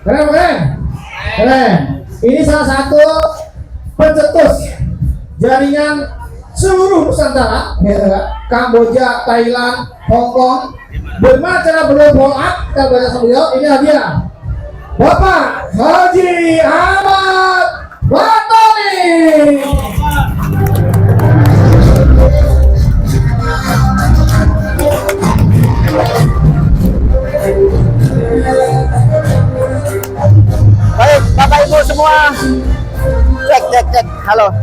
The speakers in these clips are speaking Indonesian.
Keren, keren. Keren. Ini salah satu pencetus jaringan seluruh Nusantara, gitu kan? Kamboja, Thailand, Hong Kong. Bagaimana cara beliau follow up? Kita baca sama beliau. Ini hadiah. Bapak Haji Ahmad Watoni. Baik, Bapak Ibu semua. Cek. Halo.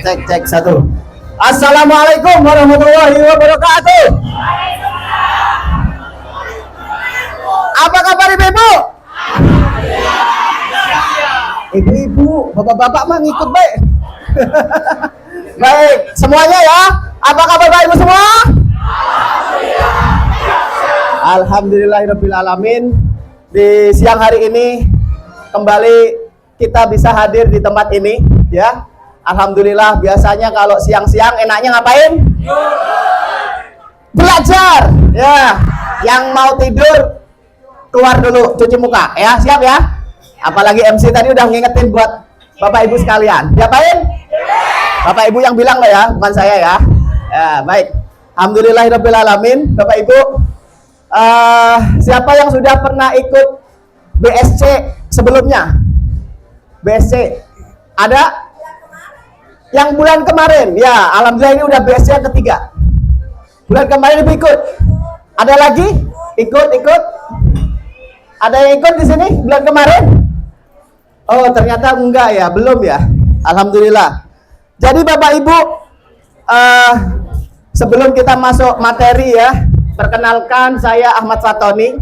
Cek satu. Assalamualaikum warahmatullahi wabarakatuh. Apa kabar Ibu-ibu? Ibu-ibu, bapak-bapak mah ngikut baik. Baik, semuanya ya. Apa kabar Bapak Ibu semua? Alhamdulillahirrabbilalamin. Di siang hari ini kembali kita bisa hadir di tempat ini ya. Alhamdulillah, biasanya kalau siang-siang enaknya ngapain? Belajar ya. Yang mau tidur keluar dulu cuci muka ya, siap ya. Apalagi MC tadi udah ngingetin buat Bapak Ibu sekalian. Siapain? Bapak Ibu yang bilang lah ya, bukan saya ya. Ya, baik. Alhamdulillahirrabbilalamin. Bapak Ibu, siapa yang sudah pernah ikut BSC sebelumnya? BSC ada? Yang bulan kemarin, ya, alhamdulillah ini udah BSC yang ketiga. Bulan kemarin Ibu ikut. Ada lagi? Ikut. Ada yang ikut di sini bulan kemarin? Oh, ternyata enggak ya, belum ya. Alhamdulillah. Jadi Bapak Ibu, sebelum kita masuk materi ya, perkenalkan saya Ahmad Watoni,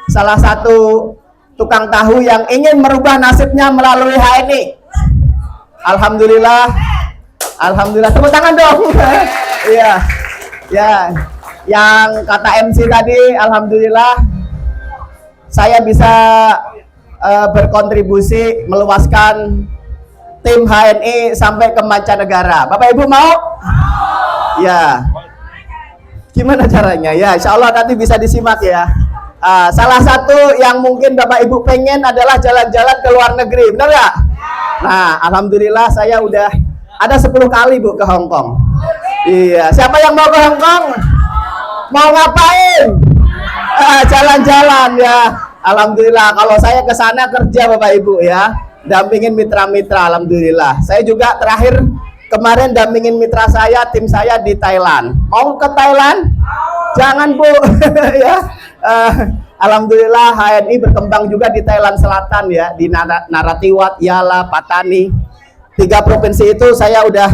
salah satu tukang tahu yang ingin merubah nasibnya melalui HNI. Alhamdulillah, tepuk tangan dong. Iya, ya, yang kata MC tadi, alhamdulillah, saya bisa berkontribusi meluaskan tim HNI sampai ke mancanegara. Bapak Ibu mau? Ya. Gimana caranya? Ya, insya Allah nanti bisa disimak ya. Salah satu yang mungkin Bapak Ibu pengen adalah jalan-jalan ke luar negeri, benar ya? Nah, alhamdulillah saya udah ada 10 kali Bu ke Hong Kong. Iya, siapa yang mau ke Hong Kong? Mau ngapain? Jalan-jalan ya. Alhamdulillah, kalau saya ke sana kerja Bapak Ibu ya, dampingin mitra-mitra. Alhamdulillah. Saya juga terakhir kemarin dampingin mitra saya, tim saya di Thailand. Mau ke Thailand? Jangan Bu. Ya. Alhamdulillah HNI berkembang juga di Thailand Selatan ya, di Narathiwat, Yala, Patani. 3 provinsi itu saya udah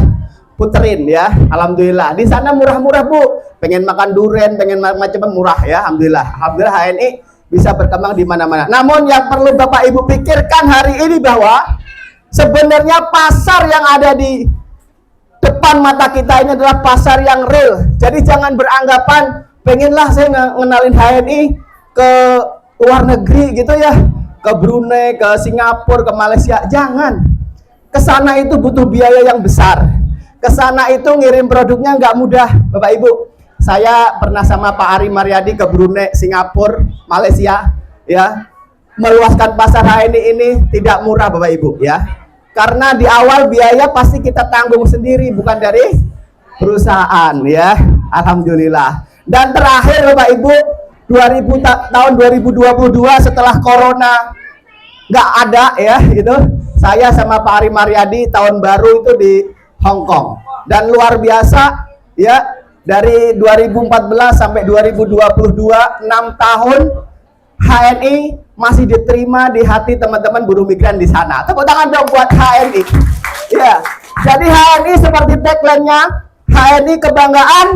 puterin ya. Alhamdulillah. Di sana murah-murah Bu. Pengen makan durian, pengen macam-macam murah ya. Alhamdulillah. Alhamdulillah HNI bisa berkembang di mana-mana. Namun yang perlu Bapak Ibu pikirkan hari ini bahwa sebenarnya pasar yang ada di depan mata kita ini adalah pasar yang real. Jadi jangan beranggapan pengenlah saya ngenalin HNI ke luar negeri gitu ya, ke Brunei, ke Singapura, ke Malaysia. Jangan. Kesana itu butuh biaya yang besar. Kesana itu ngirim produknya nggak mudah, Bapak Ibu. Saya pernah sama Pak Ari Mariadi ke Brunei, Singapura, Malaysia, ya. Meluaskan pasar HNI ini tidak murah, Bapak Ibu, ya. Karena di awal biaya pasti kita tanggung sendiri, bukan dari perusahaan, ya. Alhamdulillah. Dan terakhir, Bapak Ibu, tahun 2022 setelah corona nggak ada, ya, gitu. Saya sama Pak Ari Mariadi tahun baru itu di Hong Kong. Dan luar biasa, ya. Dari 2014 sampai 2022, 6 tahun HNI masih diterima di hati teman-teman buruh migran di sana. Tepuk tangan dong buat HNI. Ya, jadi HNI seperti tagline-nya, HNI kebanggaan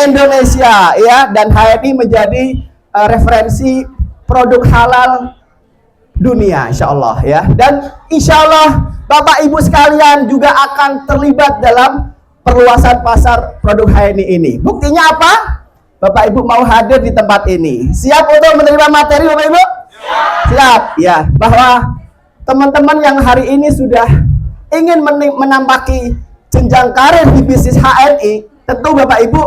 Indonesia, ya. Dan HNI menjadi referensi produk halal dunia, insya Allah, ya. Dan insya Allah Bapak Ibu sekalian juga akan terlibat dalam perluasan pasar produk HNI ini. Buktinya apa? Bapak Ibu mau hadir di tempat ini. Siap untuk menerima materi Bapak Ibu? Siap. Ya, bahwa teman-teman yang hari ini sudah ingin menampaki jenjang karir di bisnis HNI, tentu Bapak Ibu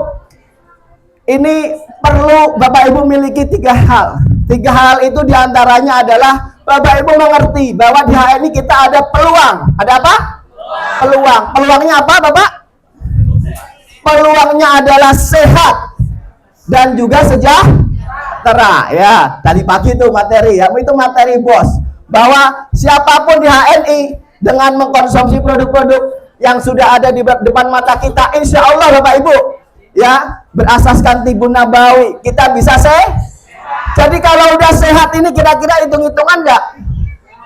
ini perlu Bapak Ibu miliki 3 hal. 3 hal itu diantaranya adalah Bapak Ibu mengerti bahwa di HNI kita ada peluang. Ada apa? Peluang. Peluangnya apa Bapak? Peluangnya adalah sehat dan juga sejahtera. Ya, tadi pagi itu materi ya, itu materi bos. Bahwa siapapun di HNI dengan mengkonsumsi produk-produk yang sudah ada di depan mata kita, insya Allah Bapak Ibu, ya, berasaskan Tibun Nabawi, kita bisa Jadi kalau udah sehat ini kira-kira hitung-hitungan nggak?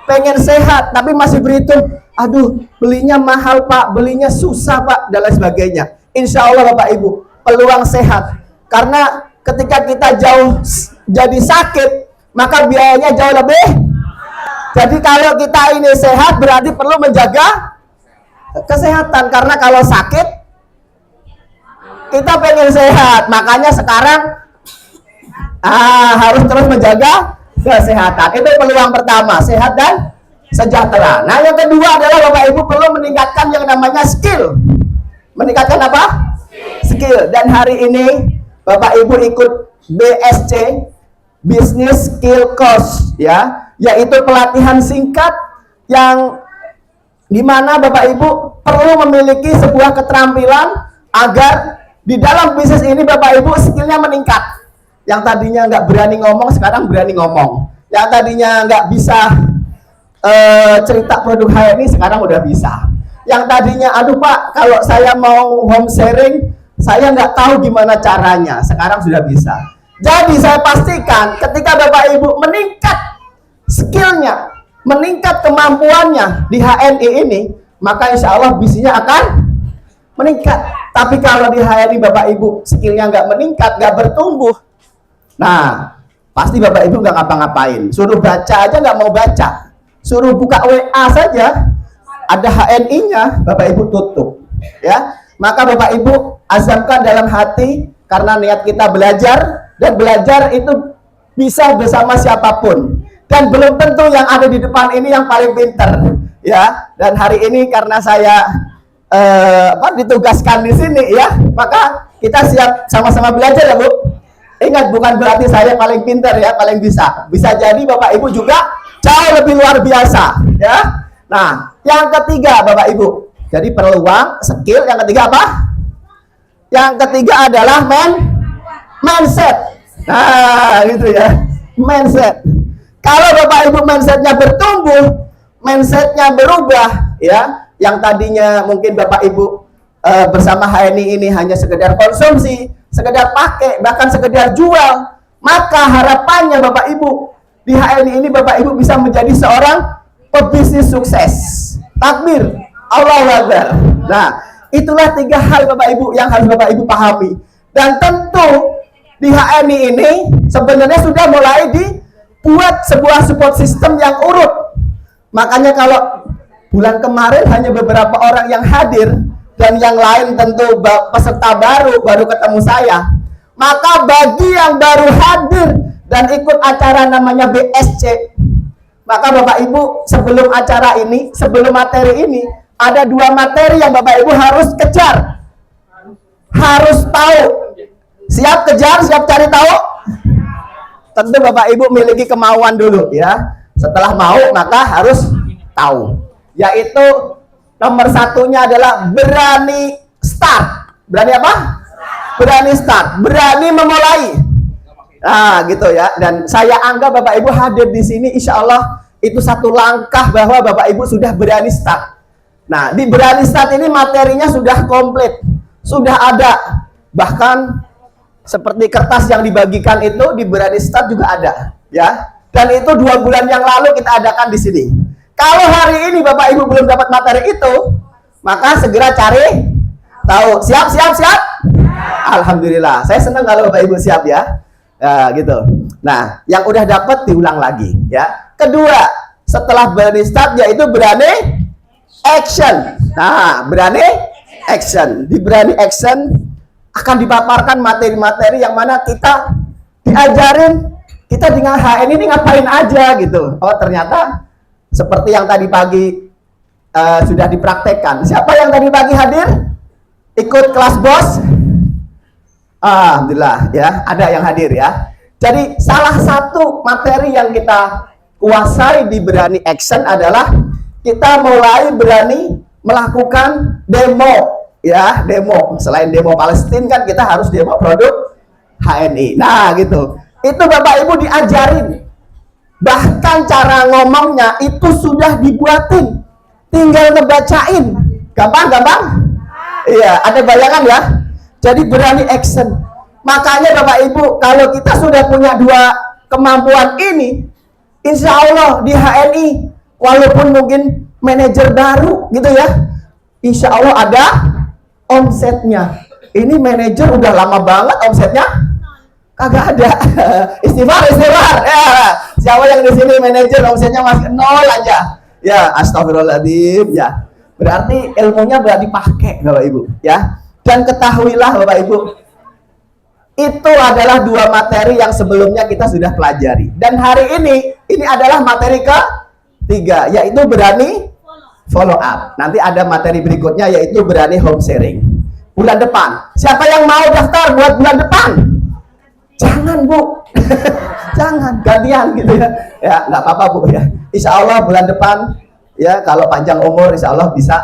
Pengen sehat tapi masih berhitung, aduh belinya mahal Pak, belinya susah Pak, dan lain sebagainya. Insya Allah Bapak Ibu, peluang sehat. Karena ketika kita jauh jadi sakit, maka biayanya jauh lebih. Jadi kalau kita ini sehat berarti perlu menjaga kesehatan. Karena kalau sakit, kita pengen sehat. Makanya sekarang harus terus menjaga kesehatan. Itu peluang pertama, sehat dan sejahtera. Nah, yang kedua adalah Bapak Ibu perlu meningkatkan yang namanya skill. Meningkatkan apa? Skill. Dan hari ini Bapak Ibu ikut BSC, Business Skill Course, ya, yaitu pelatihan singkat yang dimana Bapak Ibu perlu memiliki sebuah keterampilan agar di dalam bisnis ini Bapak Ibu skillnya meningkat. Yang tadinya nggak berani ngomong, sekarang berani ngomong. Yang tadinya nggak bisa cerita produk HNI, sekarang udah bisa. Yang tadinya, aduh Pak, kalau saya mau home sharing, saya nggak tahu gimana caranya, sekarang sudah bisa. Jadi saya pastikan ketika Bapak Ibu meningkat skillnya, meningkat kemampuannya di HNI ini, maka insya Allah bisnisnya akan meningkat. Tapi kalau di HNI Bapak Ibu skillnya nggak meningkat, nggak bertumbuh, nah pasti Bapak Ibu nggak ngapa-ngapain. Suruh baca aja nggak mau baca, suruh buka WA saja ada HNI-nya, Bapak Ibu tutup, ya. Maka Bapak Ibu azamkan dalam hati, karena niat kita belajar, dan belajar itu bisa bersama siapapun, dan belum tentu yang ada di depan ini yang paling pinter, ya. Dan hari ini karena saya ditugaskan di sini, ya, maka kita siap sama-sama belajar ya Bu. Ingat, bukan berarti saya paling pinter ya, paling bisa. Bisa jadi Bapak Ibu juga jauh lebih luar biasa, ya. Nah, yang ketiga Bapak Ibu, jadi peluang, skill. Yang ketiga apa? Yang ketiga adalah mindset. Nah, gitu ya, mindset. Kalau Bapak Ibu mindsetnya bertumbuh, mindsetnya berubah, ya, yang tadinya mungkin Bapak Ibu bersama HNI ini hanya sekedar konsumsi, sekedar pakai, bahkan sekedar jual, maka harapannya Bapak Ibu di HNI ini Bapak Ibu bisa menjadi seorang pebisnis sukses. Takbir, Allahu Akbar. Nah, itulah 3 hal Bapak Ibu yang harus Bapak Ibu pahami. Dan tentu di HNI ini sebenarnya sudah mulai dibuat sebuah support system yang urut. Makanya kalau bulan kemarin hanya beberapa orang yang hadir, dan yang lain tentu peserta baru ketemu saya. Maka bagi yang baru hadir dan ikut acara namanya BSC, maka Bapak Ibu sebelum acara ini, sebelum materi ini, ada 2 materi yang Bapak Ibu harus kejar, harus tahu. Siap kejar, siap cari tahu? Tentu Bapak Ibu miliki kemauan dulu, ya. Setelah mau maka harus tahu. Yaitu nomor 1-nya adalah berani start. Berani apa? Berani start, berani memulai. Nah, gitu ya. Dan saya anggap Bapak Ibu hadir di sini, insya Allah itu satu langkah bahwa Bapak Ibu sudah berani start. Nah, di berani start ini materinya sudah komplit, sudah ada. Bahkan seperti kertas yang dibagikan itu di berani start juga ada, ya. Dan itu 2 bulan yang lalu kita adakan di sini. Kalau hari ini Bapak Ibu belum dapat materi itu, maka segera cari tahu. Siap? Alhamdulillah. Saya senang kalau Bapak Ibu siap, ya. Ya, gitu. Nah, yang udah dapat diulang lagi, ya. Kedua, setelah berani start yaitu berani action. Nah, berani action. Di berani action akan dipaparkan materi-materi yang mana kita diajarin, kita dengan HN ini ngapain aja gitu. Oh, ternyata seperti yang tadi pagi sudah dipraktekkan. Siapa yang tadi pagi hadir? Ikut kelas bos? Alhamdulillah ya, ada yang hadir ya. Jadi salah satu materi yang kita kuasai di Berani Action adalah kita mulai berani melakukan demo ya, demo. Selain demo Palestina kan kita harus demo produk HNI. Nah, gitu. Itu Bapak Ibu diajarin. Bahkan cara ngomongnya itu sudah dibuatin. Tinggal ngebacain. Gampang? Iya, ada bayangan ya? Jadi Berani Action. Makanya Bapak Ibu, kalau kita sudah punya dua kemampuan ini, insya Allah di HNI, walaupun mungkin manajer baru gitu ya, insya Allah ada omsetnya. Ini manajer udah lama banget omsetnya kagak ada. Istighfar ya. Siapa yang di sini manajer omsetnya masih nol aja ya, astagfirullahaladzim ya. Berarti ilmunya berarti pakai Bapak Ibu ya. Dan ketahuilah Bapak Ibu, itu adalah dua materi yang sebelumnya kita sudah pelajari. Dan hari ini adalah materi ketiga, yaitu berani follow up. Nanti ada materi berikutnya yaitu berani home sharing. Bulan depan. Siapa yang mau daftar buat bulan depan? Jangan Bu. Jangan, gantian gitu ya. Ya, nggak apa-apa Bu ya. Insya Allah bulan depan ya, kalau panjang umur insya Allah bisa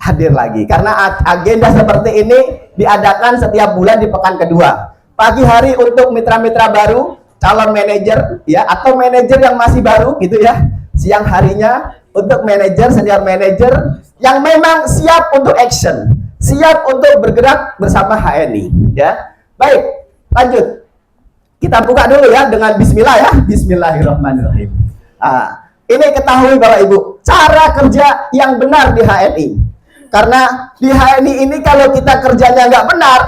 hadir lagi. Karena agenda seperti ini diadakan setiap bulan di pekan kedua. Pagi hari untuk mitra-mitra baru, calon manajer ya, atau manajer yang masih baru gitu ya. Siang harinya untuk manajer, senior manajer yang memang siap untuk action, siap untuk bergerak bersama HNI ya. Baik, lanjut. Kita buka dulu ya dengan bismillah ya. Bismillahirrahmanirrahim. Ini ketahui Bapak Ibu, cara kerja yang benar di HNI. Karena di HNI ini kalau kita kerjanya nggak benar,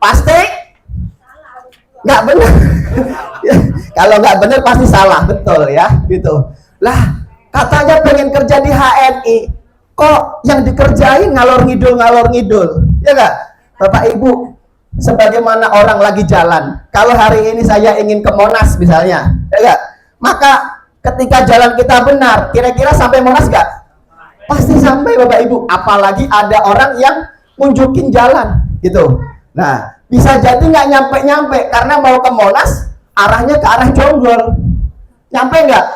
pasti nggak benar. Kalau nggak benar pasti salah, betul ya, gitu. Lah, katanya pengen kerja di HNI, kok yang dikerjain ngalor ngidul, ya nggak, Bapak Ibu? Sebagaimana orang lagi jalan, kalau hari ini saya ingin ke Monas misalnya, ya nggak? Maka ketika jalan kita benar, kira-kira sampai Monas nggak? Pasti sampai Bapak Ibu, apalagi ada orang yang nunjukin jalan gitu. Nah, bisa jadi nggak nyampe karena mau ke Monas arahnya ke arah Jonggol. Nyampe nggak?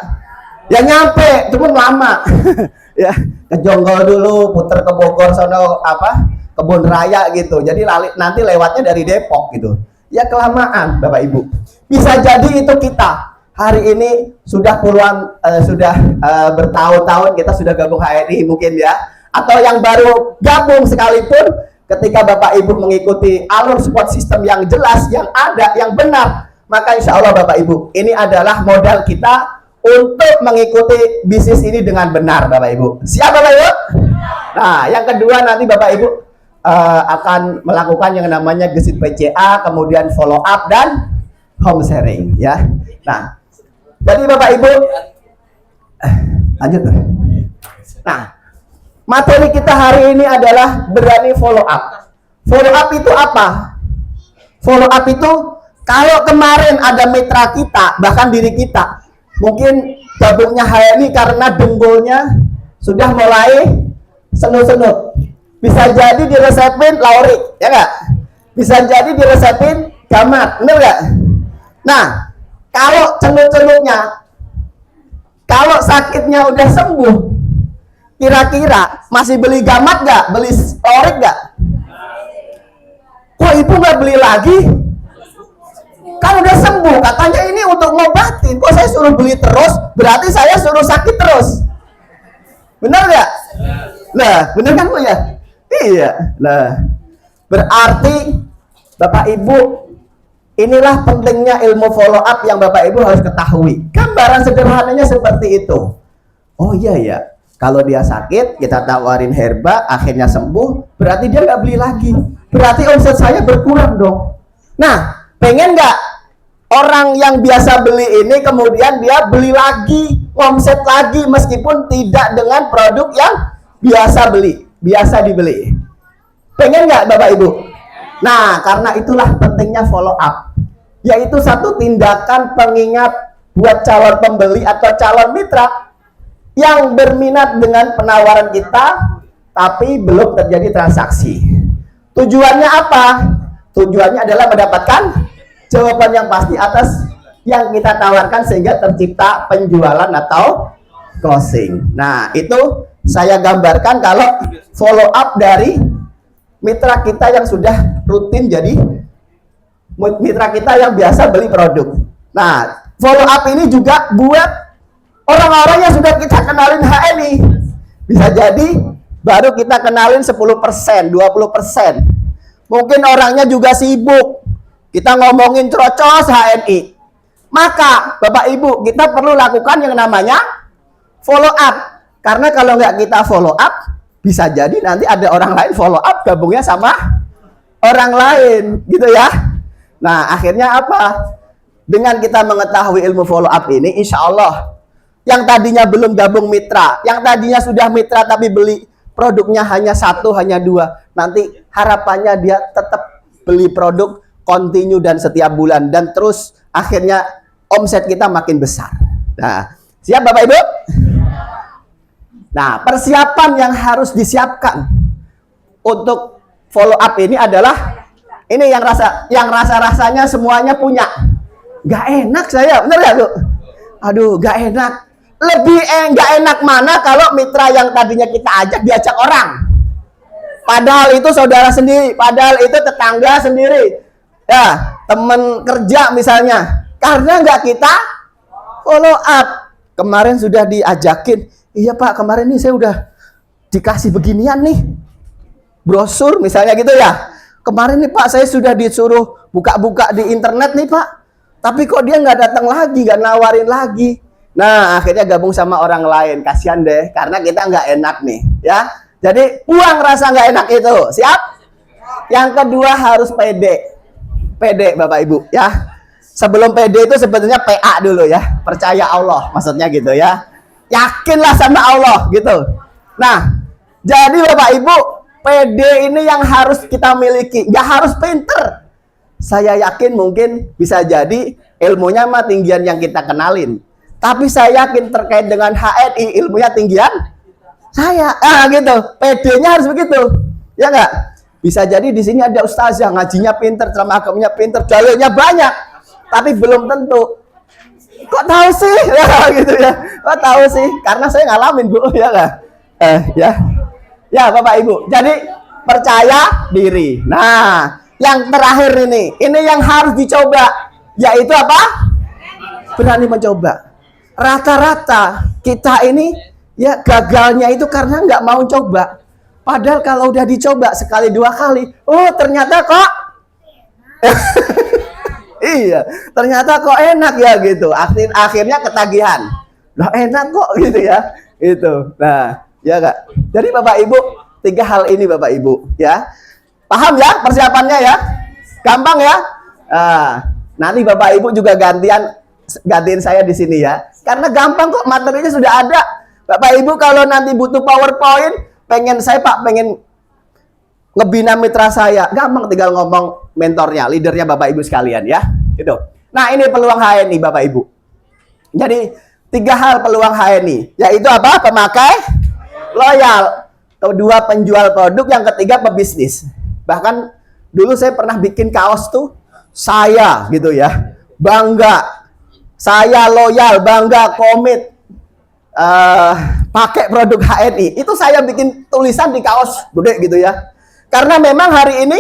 Ya nyampe, cuma lama. Ya, ke Jonggol dulu, puter ke Bogor sono Kebun Raya gitu. Jadi nanti lewatnya dari Depok gitu. Ya kelamaan Bapak Ibu. Bisa jadi itu kita. Hari ini sudah puluhan, bertahun-tahun kita sudah gabung HNI mungkin ya. Atau yang baru gabung sekalipun, ketika Bapak Ibu mengikuti alur support system yang jelas, yang ada, yang benar, maka insya Allah Bapak Ibu, ini adalah modal kita untuk mengikuti bisnis ini dengan benar Bapak Ibu. Siap Bapak Ibu? Nah, yang kedua nanti Bapak Ibu akan melakukan yang namanya gesit PCA, kemudian follow up dan home sharing ya. Nah, jadi Bapak Ibu lanjut. Nah, materi kita hari ini adalah berani follow up. Follow up itu apa? Follow up itu kalau kemarin ada mitra kita, bahkan diri kita, mungkin gabungnya HNI karena dengkulnya sudah mulai senut-senut. Bisa jadi diresepin Lauri, ya nggak? Bisa jadi diresepin Gamat, bener nggak? Nah, kalau cenut-cenutnya, kalau sakitnya udah sembuh, kira-kira masih beli Gamat nggak? Beli Lauri nggak? Kok ibu nggak beli lagi? Kan udah sembuh, katanya ini untuk ngobatin. Kok saya suruh beli terus? Berarti saya suruh sakit terus. Bener nggak? Nah, bener kan Bu ya? Iya. Nah, berarti Bapak Ibu, inilah pentingnya ilmu follow up yang Bapak Ibu harus ketahui. Gambaran sederhananya seperti itu. Oh iya ya, kalau dia sakit, kita tawarin herba, akhirnya sembuh, berarti dia nggak beli lagi. Berarti omset saya berkurang dong. Nah, pengen nggak orang yang biasa beli ini kemudian dia beli lagi, omset lagi meskipun tidak dengan produk yang biasa dibeli. Pengen nggak Bapak Ibu? Nah, karena itulah pentingnya follow up, yaitu satu tindakan pengingat buat calon pembeli atau calon mitra yang berminat dengan penawaran kita tapi belum terjadi transaksi. Tujuannya apa? Tujuannya adalah mendapatkan jawaban yang pasti atas yang kita tawarkan sehingga tercipta penjualan atau closing. Nah, itu saya gambarkan kalau follow up dari mitra kita yang sudah rutin jadi mitra kita yang biasa beli produk. Nah, follow up ini juga buat orang-orang yang sudah kita kenalin HNI. Bisa jadi baru kita kenalin 10%, 20%. Mungkin orangnya juga sibuk. Kita ngomongin crocos HNI. Maka Bapak Ibu, kita perlu lakukan yang namanya follow up. Karena kalau nggak kita follow up, bisa jadi nanti ada orang lain follow up gabungnya sama orang lain, gitu ya. Nah, akhirnya apa? Dengan kita mengetahui ilmu follow up ini, insya Allah yang tadinya belum gabung mitra, yang tadinya sudah mitra tapi beli produknya hanya 1, hanya 2, nanti harapannya dia tetap beli produk continue dan setiap bulan, dan terus akhirnya omset kita makin besar. Nah, siap Bapak Ibu? Nah, persiapan yang harus disiapkan untuk follow up ini adalah ini yang rasanya semuanya punya. Gak enak saya, bener ya Bu? Aduh, gak enak. Lebih gak enak mana kalau mitra yang tadinya kita ajak diajak orang. Padahal itu saudara sendiri, padahal itu tetangga sendiri, ya teman kerja misalnya. Karena nggak kita follow up. Kemarin sudah diajakin, iya Pak, kemarin nih saya udah dikasih beginian nih, brosur misalnya gitu ya. Kemarin nih Pak, saya sudah disuruh buka-buka di internet nih Pak, tapi kok dia nggak datang lagi, nggak nawarin lagi. Nah, akhirnya gabung sama orang lain. Kasihan deh, karena kita nggak enak nih, ya. Jadi buang rasa nggak enak itu. Siap? Yang kedua harus pede. Pede Bapak Ibu, ya. Sebelum pede itu sebetulnya PA dulu ya. Percaya Allah, maksudnya gitu ya. Yakinlah sama Allah gitu. Nah, jadi Bapak Ibu, pede ini yang harus kita miliki. Nggak harus pinter. Saya yakin mungkin bisa jadi ilmunya mah tinggian yang kita kenalin. Tapi saya yakin terkait dengan HNI ilmunya tinggian saya. Gitu. PD-nya harus begitu. Ya enggak? Bisa jadi di sini ada ustazah ngajinya pinter, ceramah agamanya pinter, dalilnya banyak. Tapi belum tentu. Kok tahu sih? Ya gitu ya. Kok tahu sih? Karena saya ngalamin, Bu, ya enggak? Ya. Ya, Bapak Ibu. Jadi percaya diri. Nah, yang terakhir ini yang harus dicoba, yaitu apa? Berani mencoba. Rata-rata kita ini ya gagalnya itu karena nggak mau coba. Padahal kalau udah dicoba sekali 2 kali, oh ternyata kok iya, ternyata kok enak ya gitu. Akhirnya ketagihan. Loh enak kok gitu ya. Itu. Nah, ya Kak. Jadi Bapak Ibu, 3 hal ini Bapak Ibu, ya. Paham ya persiapannya ya? Gampang ya? Nanti Bapak Ibu juga gantiin saya di sini ya. Karena gampang kok, materinya sudah ada. Bapak Ibu kalau nanti butuh PowerPoint, pengen ngebina mitra saya, gampang tinggal ngomong mentornya, leadernya Bapak Ibu sekalian ya. Gitu. Nah, ini peluang HNI Bapak Ibu. Jadi 3 hal peluang HNI, yaitu apa? Pemakai loyal, kedua penjual produk, yang ketiga pebisnis. Bahkan dulu saya pernah bikin kaos tuh, saya gitu ya, bangga, saya loyal, bangga, komit, pakai produk HNI. Itu saya bikin tulisan di kaos gede gitu ya. Karena memang hari ini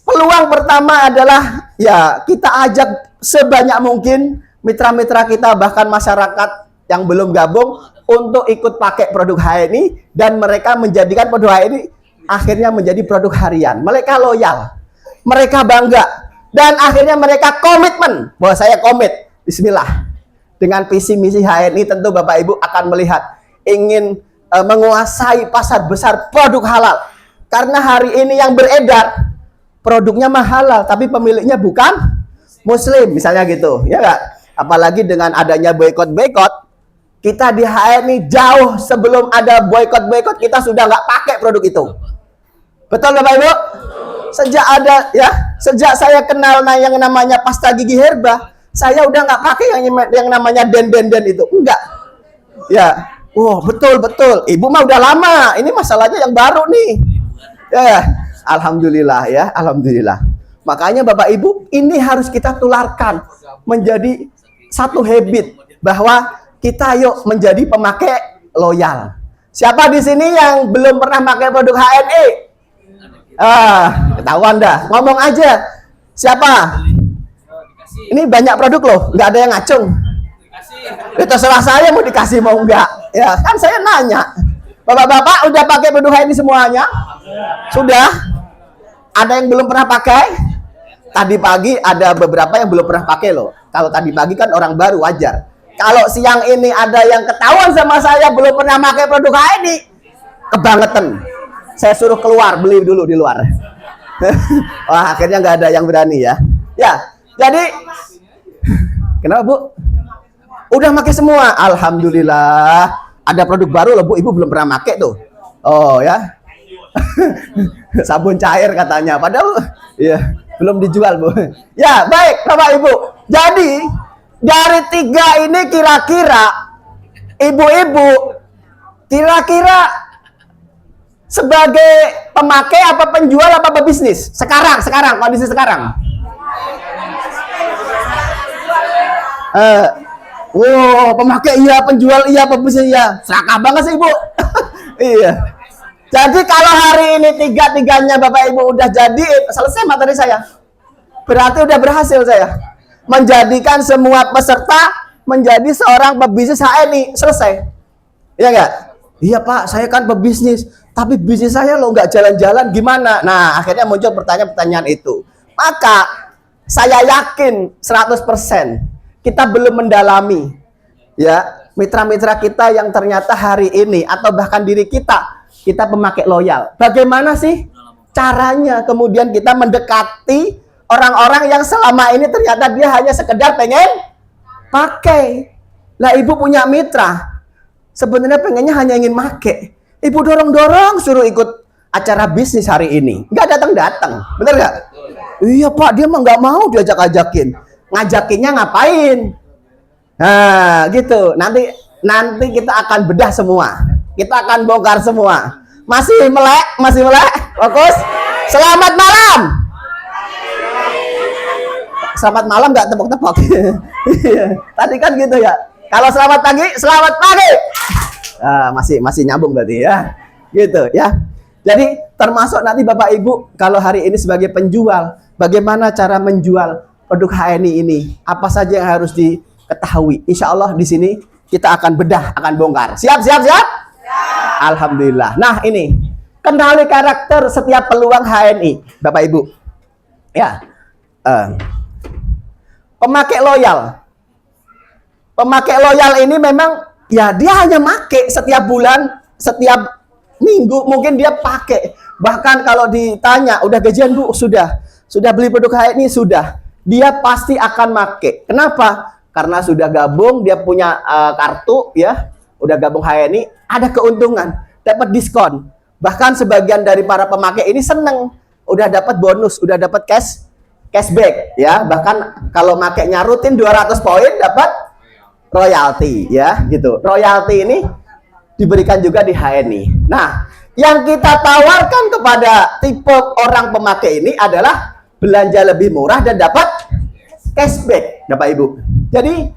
peluang pertama adalah ya kita ajak sebanyak mungkin mitra-mitra kita, bahkan masyarakat yang belum gabung, untuk ikut pakai produk HNI, dan mereka menjadikan produk HNI akhirnya menjadi produk harian. Mereka loyal, mereka bangga, dan akhirnya mereka komitmen bahwa saya komit. Bismillah. Dengan visi misi HNI tentu Bapak Ibu akan melihat ingin menguasai pasar besar produk halal. Karena hari ini yang beredar produknya mah halal, tapi pemiliknya bukan muslim, misalnya gitu, ya enggak? Apalagi dengan adanya boykot, kita di HNI jauh sebelum ada boykot, kita sudah nggak pakai produk itu. Betul Bapak Ibu? Sejak saya kenal yang namanya pasta gigi herba, saya udah nggak pakai yang namanya den itu. Enggak. Ya. Betul. Ibu mah udah lama. Ini masalahnya yang baru nih. Ya. Alhamdulillah ya, alhamdulillah. Makanya Bapak Ibu, ini harus kita tularkan menjadi satu habit bahwa kita yuk menjadi pemakai loyal. Siapa di sini yang belum pernah pakai produk HNI? Ketahuan dah. Ngomong aja. Siapa? Ini banyak produk loh, nggak ada yang ngacung. Ya, terserah saya mau dikasih mau enggak. Ya kan saya nanya. Bapak-bapak udah pakai produk HNI semuanya? Sudah? Ada yang belum pernah pakai? Tadi pagi ada beberapa yang belum pernah pakai loh. Kalau tadi pagi kan orang baru, wajar. Kalau siang ini ada yang ketahuan sama saya belum pernah pakai produk HNI, kebangetan. Saya suruh keluar beli dulu di luar. Wah, akhirnya nggak ada yang berani ya. Ya, jadi kenapa Bu? Udah pakai semua, alhamdulillah. Ada produk baru loh Bu, Ibu belum pernah pakai tuh. Oh ya, sabun cair katanya, padahal ya belum dijual Bu. Ya baik Bapak Ibu. Jadi dari 3 ini kira-kira ibu-ibu kira-kira sebagai pemakai apa penjual apa pebisnis? Sekarang kondisi sekarang. Pemakai iya, penjual iya, pebisnis iya. Serakah banget sih Ibu. Iya. Jadi kalau hari ini 3-3-nya Bapak Ibu udah jadi, selesai materi saya. Berarti udah berhasil saya menjadikan semua peserta menjadi seorang pebisnis HNI. Selesai. Iya enggak? Iya Pak, saya kan pebisnis, tapi bisnis saya lo nggak jalan-jalan gimana? Nah, akhirnya muncul pertanyaan-pertanyaan itu. Maka saya yakin 100% kita belum mendalami ya mitra-mitra kita yang ternyata hari ini atau bahkan diri kita pemakai loyal. Bagaimana sih caranya kemudian kita mendekati orang-orang yang selama ini ternyata dia hanya sekedar pengen pakai. Lah Ibu punya mitra, sebenarnya pengennya hanya ingin pakai. Ibu dorong-dorong suruh ikut acara bisnis hari ini, nggak datang-datang, bener nggak? Iya Pak, dia mah nggak mau diajak-ajakin. Ngajakinnya ngapain? Nah, gitu. Nanti kita akan bedah semua. Kita akan bongkar semua. Masih melek? Fokus. Selamat malam. Selamat malam nggak tepok-tepok. Tadi kan gitu ya. Kalau selamat pagi, selamat pagi. Masih nyambung berarti ya. Gitu ya. Jadi termasuk nanti Bapak Ibu kalau hari ini sebagai penjual, bagaimana cara menjual produk HNI ini? Apa saja yang harus diketahui? Insya Allah di sini kita akan bedah, akan bongkar. Siap? Alhamdulillah. Nah ini, kenali karakter setiap peluang HNI, Bapak Ibu. Ya, pemakai loyal. Pemakai loyal ini memang, ya dia hanya make setiap bulan, setiap minggu mungkin dia pakai. Bahkan kalau ditanya, udah gajian Bu? Sudah beli produk HNI? Sudah. Dia pasti akan make. Kenapa? Karena sudah gabung, dia punya kartu ya, udah gabung HNI, ada keuntungan, dapat diskon. Bahkan sebagian dari para pemakai ini seneng, udah dapat bonus, udah dapat cashback ya. Bahkan kalau makainya rutin 200 poin dapat royalti ya, gitu. Royalti ini diberikan juga di HNI. Nah, yang kita tawarkan kepada tipe orang pemakai ini adalah belanja lebih murah dan dapat cashback, Bapak Ibu. Jadi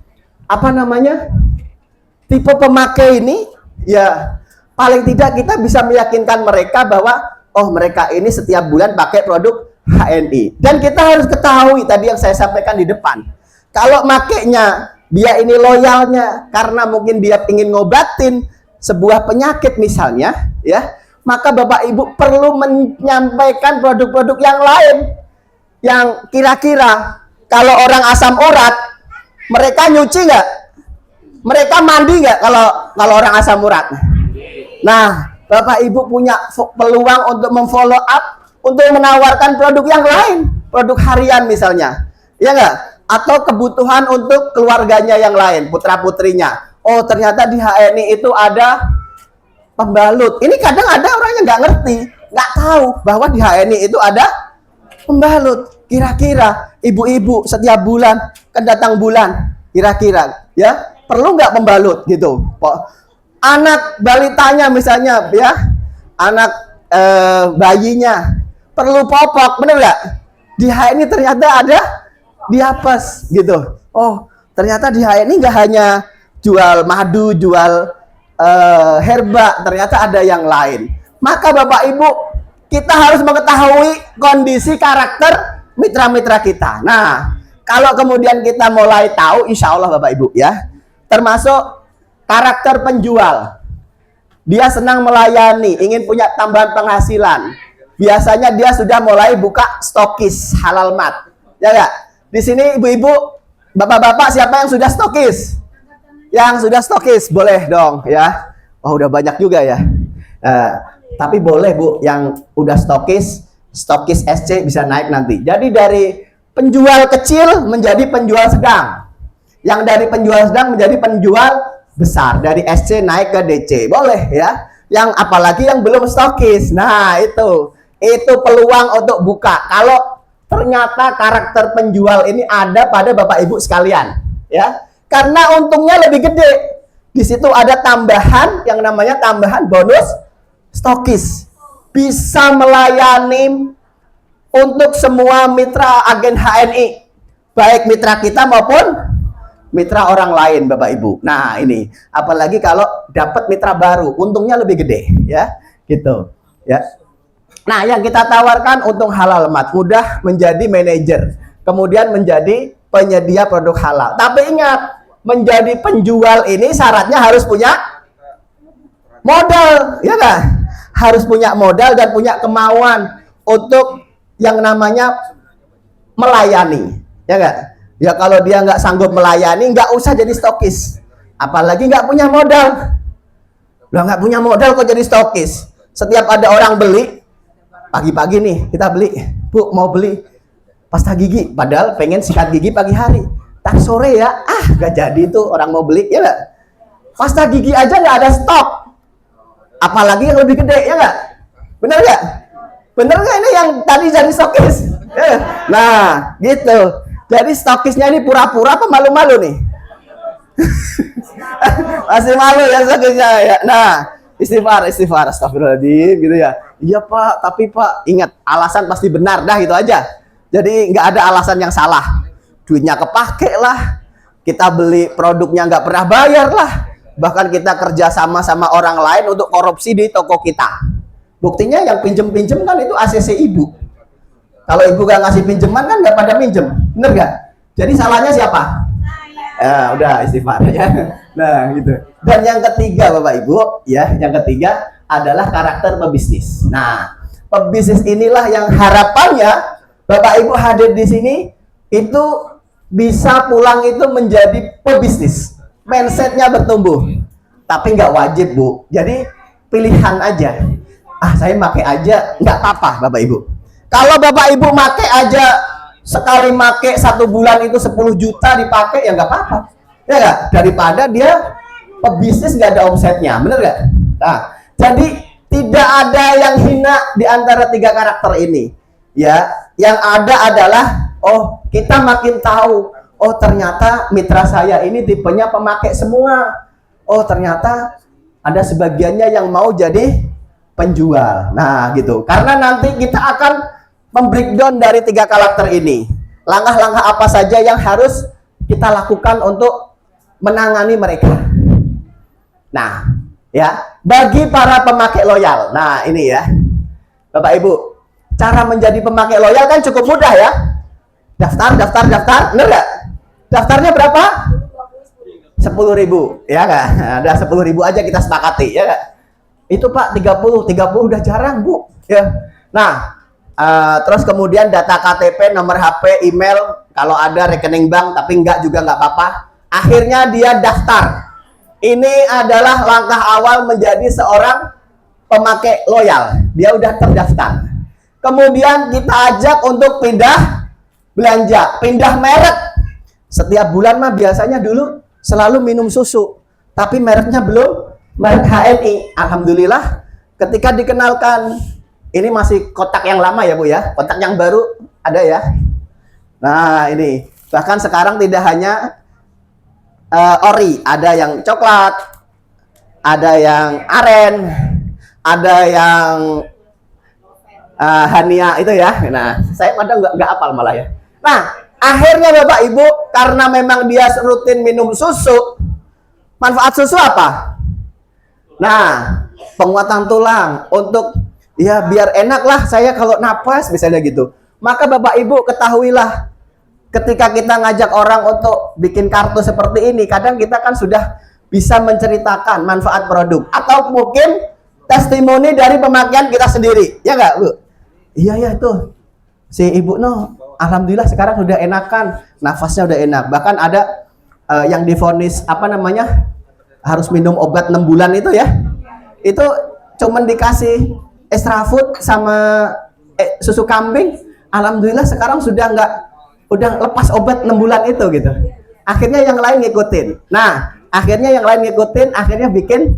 apa namanya, tipe pemakai ini ya paling tidak kita bisa meyakinkan mereka bahwa oh mereka ini setiap bulan pakai produk HNI. Dan kita harus ketahui tadi yang saya sampaikan di depan, kalau makainya dia ini loyalnya karena mungkin dia ingin ngobatin sebuah penyakit misalnya ya, maka Bapak Ibu perlu menyampaikan produk-produk yang lain yang kira-kira kalau orang asam urat, mereka nyuci nggak? Mereka mandi nggak kalau orang asam urat? Nah, Bapak Ibu punya peluang untuk memfollow up, untuk menawarkan produk yang lain, produk harian misalnya, ya nggak? Atau kebutuhan untuk keluarganya yang lain, putra-putrinya. Oh, ternyata di HNI itu ada pembalut. Ini kadang ada orang yang nggak ngerti, nggak tahu bahwa di HNI itu ada pembalut. Kira-kira ibu-ibu setiap bulan kan datang bulan, kira-kira ya perlu nggak pembalut gitu? Anak balitanya misalnya ya, anak bayinya perlu popok, bener nggak? Di HNI ternyata ada diapes gitu. Oh, ternyata di HNI nggak hanya jual madu, jual herba, ternyata ada yang lain. Maka Bapak Ibu, kita harus mengetahui kondisi karakter mitra-mitra kita. Nah, kalau kemudian kita mulai tahu, insya Allah Bapak Ibu ya, termasuk karakter penjual. Dia senang melayani, ingin punya tambahan penghasilan. Biasanya dia sudah mulai buka stokis halal mat. Ya enggak? Di sini ibu-ibu, bapak-bapak siapa yang sudah stokis? Yang sudah stokis, boleh dong ya. Oh, udah banyak juga ya. Tapi boleh Bu, yang udah stokis SC bisa naik nanti. Jadi dari penjual kecil menjadi penjual sedang. Yang dari penjual sedang menjadi penjual besar, dari SC naik ke DC, boleh ya. Yang apalagi yang belum stokis, nah itu peluang untuk buka. Kalau ternyata karakter penjual ini ada pada Bapak Ibu sekalian, ya, karena untungnya lebih gede. Di situ ada tambahan yang namanya tambahan bonus stokis, bisa melayani untuk semua mitra agen HNI, baik mitra kita maupun mitra orang lain Bapak Ibu. Nah ini apalagi kalau dapat mitra baru, untungnya lebih gede ya, gitu ya. Nah yang kita tawarkan untung halal mat, mudah menjadi manajer, kemudian menjadi penyedia produk halal. Tapi ingat, menjadi penjual ini syaratnya harus punya modal, ya kan? Harus punya modal dan punya kemauan untuk yang namanya melayani, ya kan? Ya kalau dia nggak sanggup melayani, nggak usah jadi stokis. Apalagi nggak punya modal. Lah nggak punya modal kok jadi stokis. Setiap ada orang beli, pagi-pagi nih kita beli, Bu mau beli pasta gigi, padahal pengen sikat gigi pagi hari. Tak sore ya, nggak jadi tuh orang mau beli, ya nggak? Pasta gigi aja nggak ada stok. Apalagi yang lebih gede, ya nggak? Bener nggak? Bener nggak ini yang tadi jadi stokis? Nah, gitu. Jadi stokisnya ini pura-pura apa malu-malu nih? Masih malu ya stokisnya ya. Nah, istighfar, astagfirullahaladzim gitu ya. Iya Pak, tapi Pak ingat alasan pasti benar dah, gitu aja. Jadi nggak ada alasan yang salah. Duitnya kepake lah, kita beli produknya nggak pernah bayar lah, bahkan kita kerja sama orang lain untuk korupsi di toko kita. Buktinya yang pinjem-pinjem kan itu ACC ibu. Kalau ibu gak ngasih pinjaman kan nggak pada pinjem, bener gak? Jadi salahnya siapa? Udah istighfar ya. Nah gitu. Dan yang ketiga Bapak Ibu ya, yang ketiga adalah karakter pebisnis. Nah pebisnis inilah yang harapannya Bapak Ibu hadir di sini itu bisa pulang itu menjadi pebisnis, mindsetnya bertumbuh. Tapi nggak wajib Bu. Jadi pilihan aja. Saya pakai aja nggak apa-apa Bapak Ibu. Kalau Bapak Ibu make aja sekali make 1 bulan itu 10 juta dipakai ya nggak apa-apa, ya nggak? Daripada dia pebisnis nggak ada omsetnya, bener nggak? Nah, jadi tidak ada yang hina di antara 3 karakter ini, ya. Yang ada adalah kita makin tahu, ternyata mitra saya ini tipenya pemakai semua. Ternyata ada sebagiannya yang mau jadi penjual. Nah, gitu. Karena nanti kita akan membreakdown dari 3 karakter ini. Langkah-langkah apa saja yang harus kita lakukan untuk menangani mereka. Nah, ya, bagi para pemakai loyal. Nah, ini ya. Bapak Ibu, cara menjadi pemakai loyal kan cukup mudah ya. Daftar, bener nggak? Daftarnya berapa? 10.000, ya nggak? Ada 10.000 aja kita sepakati, ya nggak? Itu Pak 30 udah jarang Bu, ya. Nah, terus kemudian data KTP, nomor HP, email, kalau ada rekening bank, tapi enggak juga nggak apa-apa. Akhirnya dia daftar. Ini adalah langkah awal menjadi seorang pemakai loyal. Dia udah terdaftar. Kemudian kita ajak untuk pindah belanja, pindah merek. Setiap bulan mah biasanya dulu selalu minum susu, tapi mereknya belum, merek HNI. Alhamdulillah, ketika dikenalkan, ini masih kotak yang lama ya Bu ya, kotak yang baru ada ya. Nah ini, bahkan sekarang tidak hanya ori, ada yang coklat, ada yang aren, ada yang Hania itu ya. Nah, saya kadang nggak hafal malah ya. Nah, akhirnya Bapak Ibu, karena memang dia rutin minum susu, manfaat susu apa? Nah, penguatan tulang untuk ya biar enak lah saya kalau napas misalnya gitu. Maka Bapak Ibu ketahuilah, ketika kita ngajak orang untuk bikin kartu seperti ini, kadang kita kan sudah bisa menceritakan manfaat produk atau mungkin testimoni dari pemakaian kita sendiri, ya nggak Bu? Iya ya itu si Ibu alhamdulillah sekarang sudah enakan, nafasnya udah enak. Bahkan ada yang divonis apa namanya harus minum obat 6 bulan itu ya, itu cuman dikasih extra food sama susu kambing, alhamdulillah sekarang sudah udah lepas obat 6 bulan itu gitu. Akhirnya yang lain ngikutin. Nah, akhirnya yang lain ngikutin, akhirnya bikin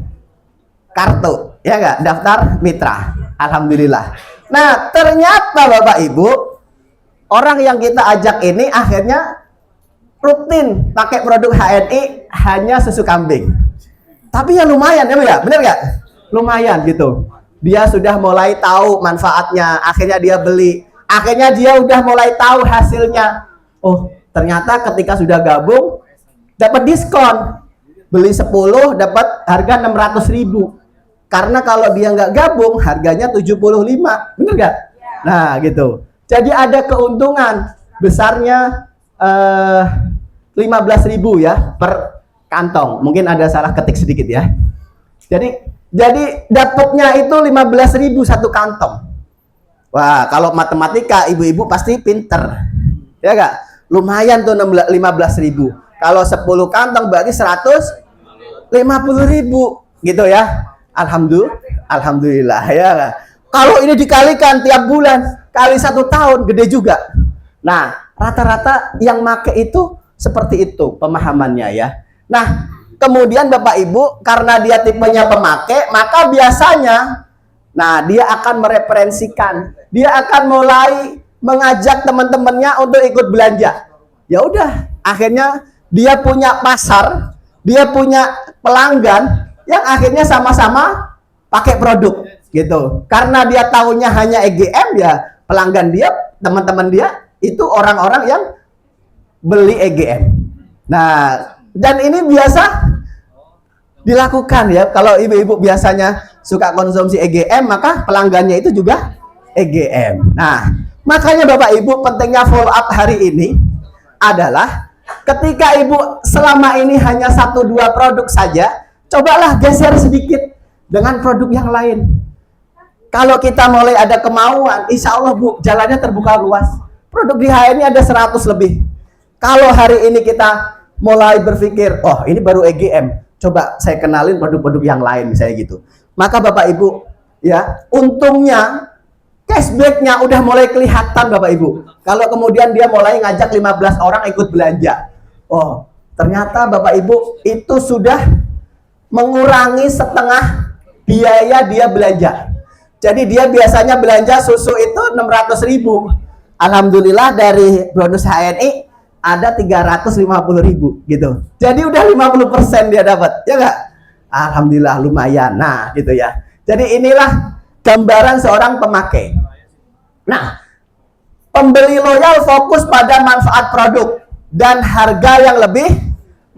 kartu, ya nggak, daftar mitra. Alhamdulillah. Nah, ternyata Bapak Ibu, orang yang kita ajak ini akhirnya rutin pakai produk HNI hanya susu kambing. Tapi ya lumayan ya Bu ya, bener nggak? Lumayan gitu. Dia sudah mulai tahu manfaatnya, akhirnya dia beli. Akhirnya dia udah mulai tahu hasilnya. Oh, ternyata ketika sudah gabung dapat diskon. Beli 10 dapat harga 600.000. Karena kalau dia nggak gabung harganya 75, bener nggak? Nah gitu. Jadi ada keuntungan besarnya 15.000 ya per kantong. Mungkin ada salah ketik sedikit ya. Jadi dapatnya itu 15.000 satu kantong. Wah, kalau matematika ibu-ibu pasti pinter. Ya nggak? Lumayan tuh 15.000. Kalau 10 kantong berarti 150.000 gitu ya. Alhamdulillah ya. Kalau ini dikalikan tiap bulan kali 1 tahun gede juga. Nah, rata-rata yang make itu seperti itu pemahamannya ya. Nah, kemudian Bapak Ibu karena dia tipenya pemakai, maka biasanya dia akan mereferensikan, dia akan mulai mengajak teman-temannya untuk ikut belanja. Ya udah, akhirnya dia punya pasar, dia punya pelanggan yang akhirnya sama-sama pakai produk gitu. Karena dia tahunya hanya EGM, ya pelanggan dia, teman-teman dia itu orang-orang yang beli EGM. Nah, dan ini biasa dilakukan ya. Kalau ibu-ibu biasanya suka konsumsi EGM, maka pelanggannya itu juga EGM. Nah, makanya Bapak Ibu pentingnya follow up hari ini adalah ketika ibu selama ini hanya 1-2 produk saja, cobalah geser sedikit dengan produk yang lain. Kalau kita mulai ada kemauan, insya Allah Bu, jalannya terbuka luas. Produk di HNI ada 100 lebih. Kalau hari ini kita mulai berpikir, oh ini baru EGM, coba saya kenalin produk-produk yang lain misalnya gitu. Maka Bapak Ibu, ya untungnya cashbacknya udah mulai kelihatan Bapak Ibu. Kalau kemudian dia mulai ngajak 15 orang ikut belanja. Oh, ternyata Bapak Ibu itu sudah mengurangi setengah biaya dia belanja. Jadi dia biasanya belanja susu itu 600.000. Alhamdulillah dari bonus HNI ada 350.000 gitu. Jadi udah 50% dia dapat, ya nggak? Alhamdulillah lumayan. Nah, gitu ya. Jadi inilah gambaran seorang pemakai. Nah, pembeli loyal fokus pada manfaat produk dan harga yang lebih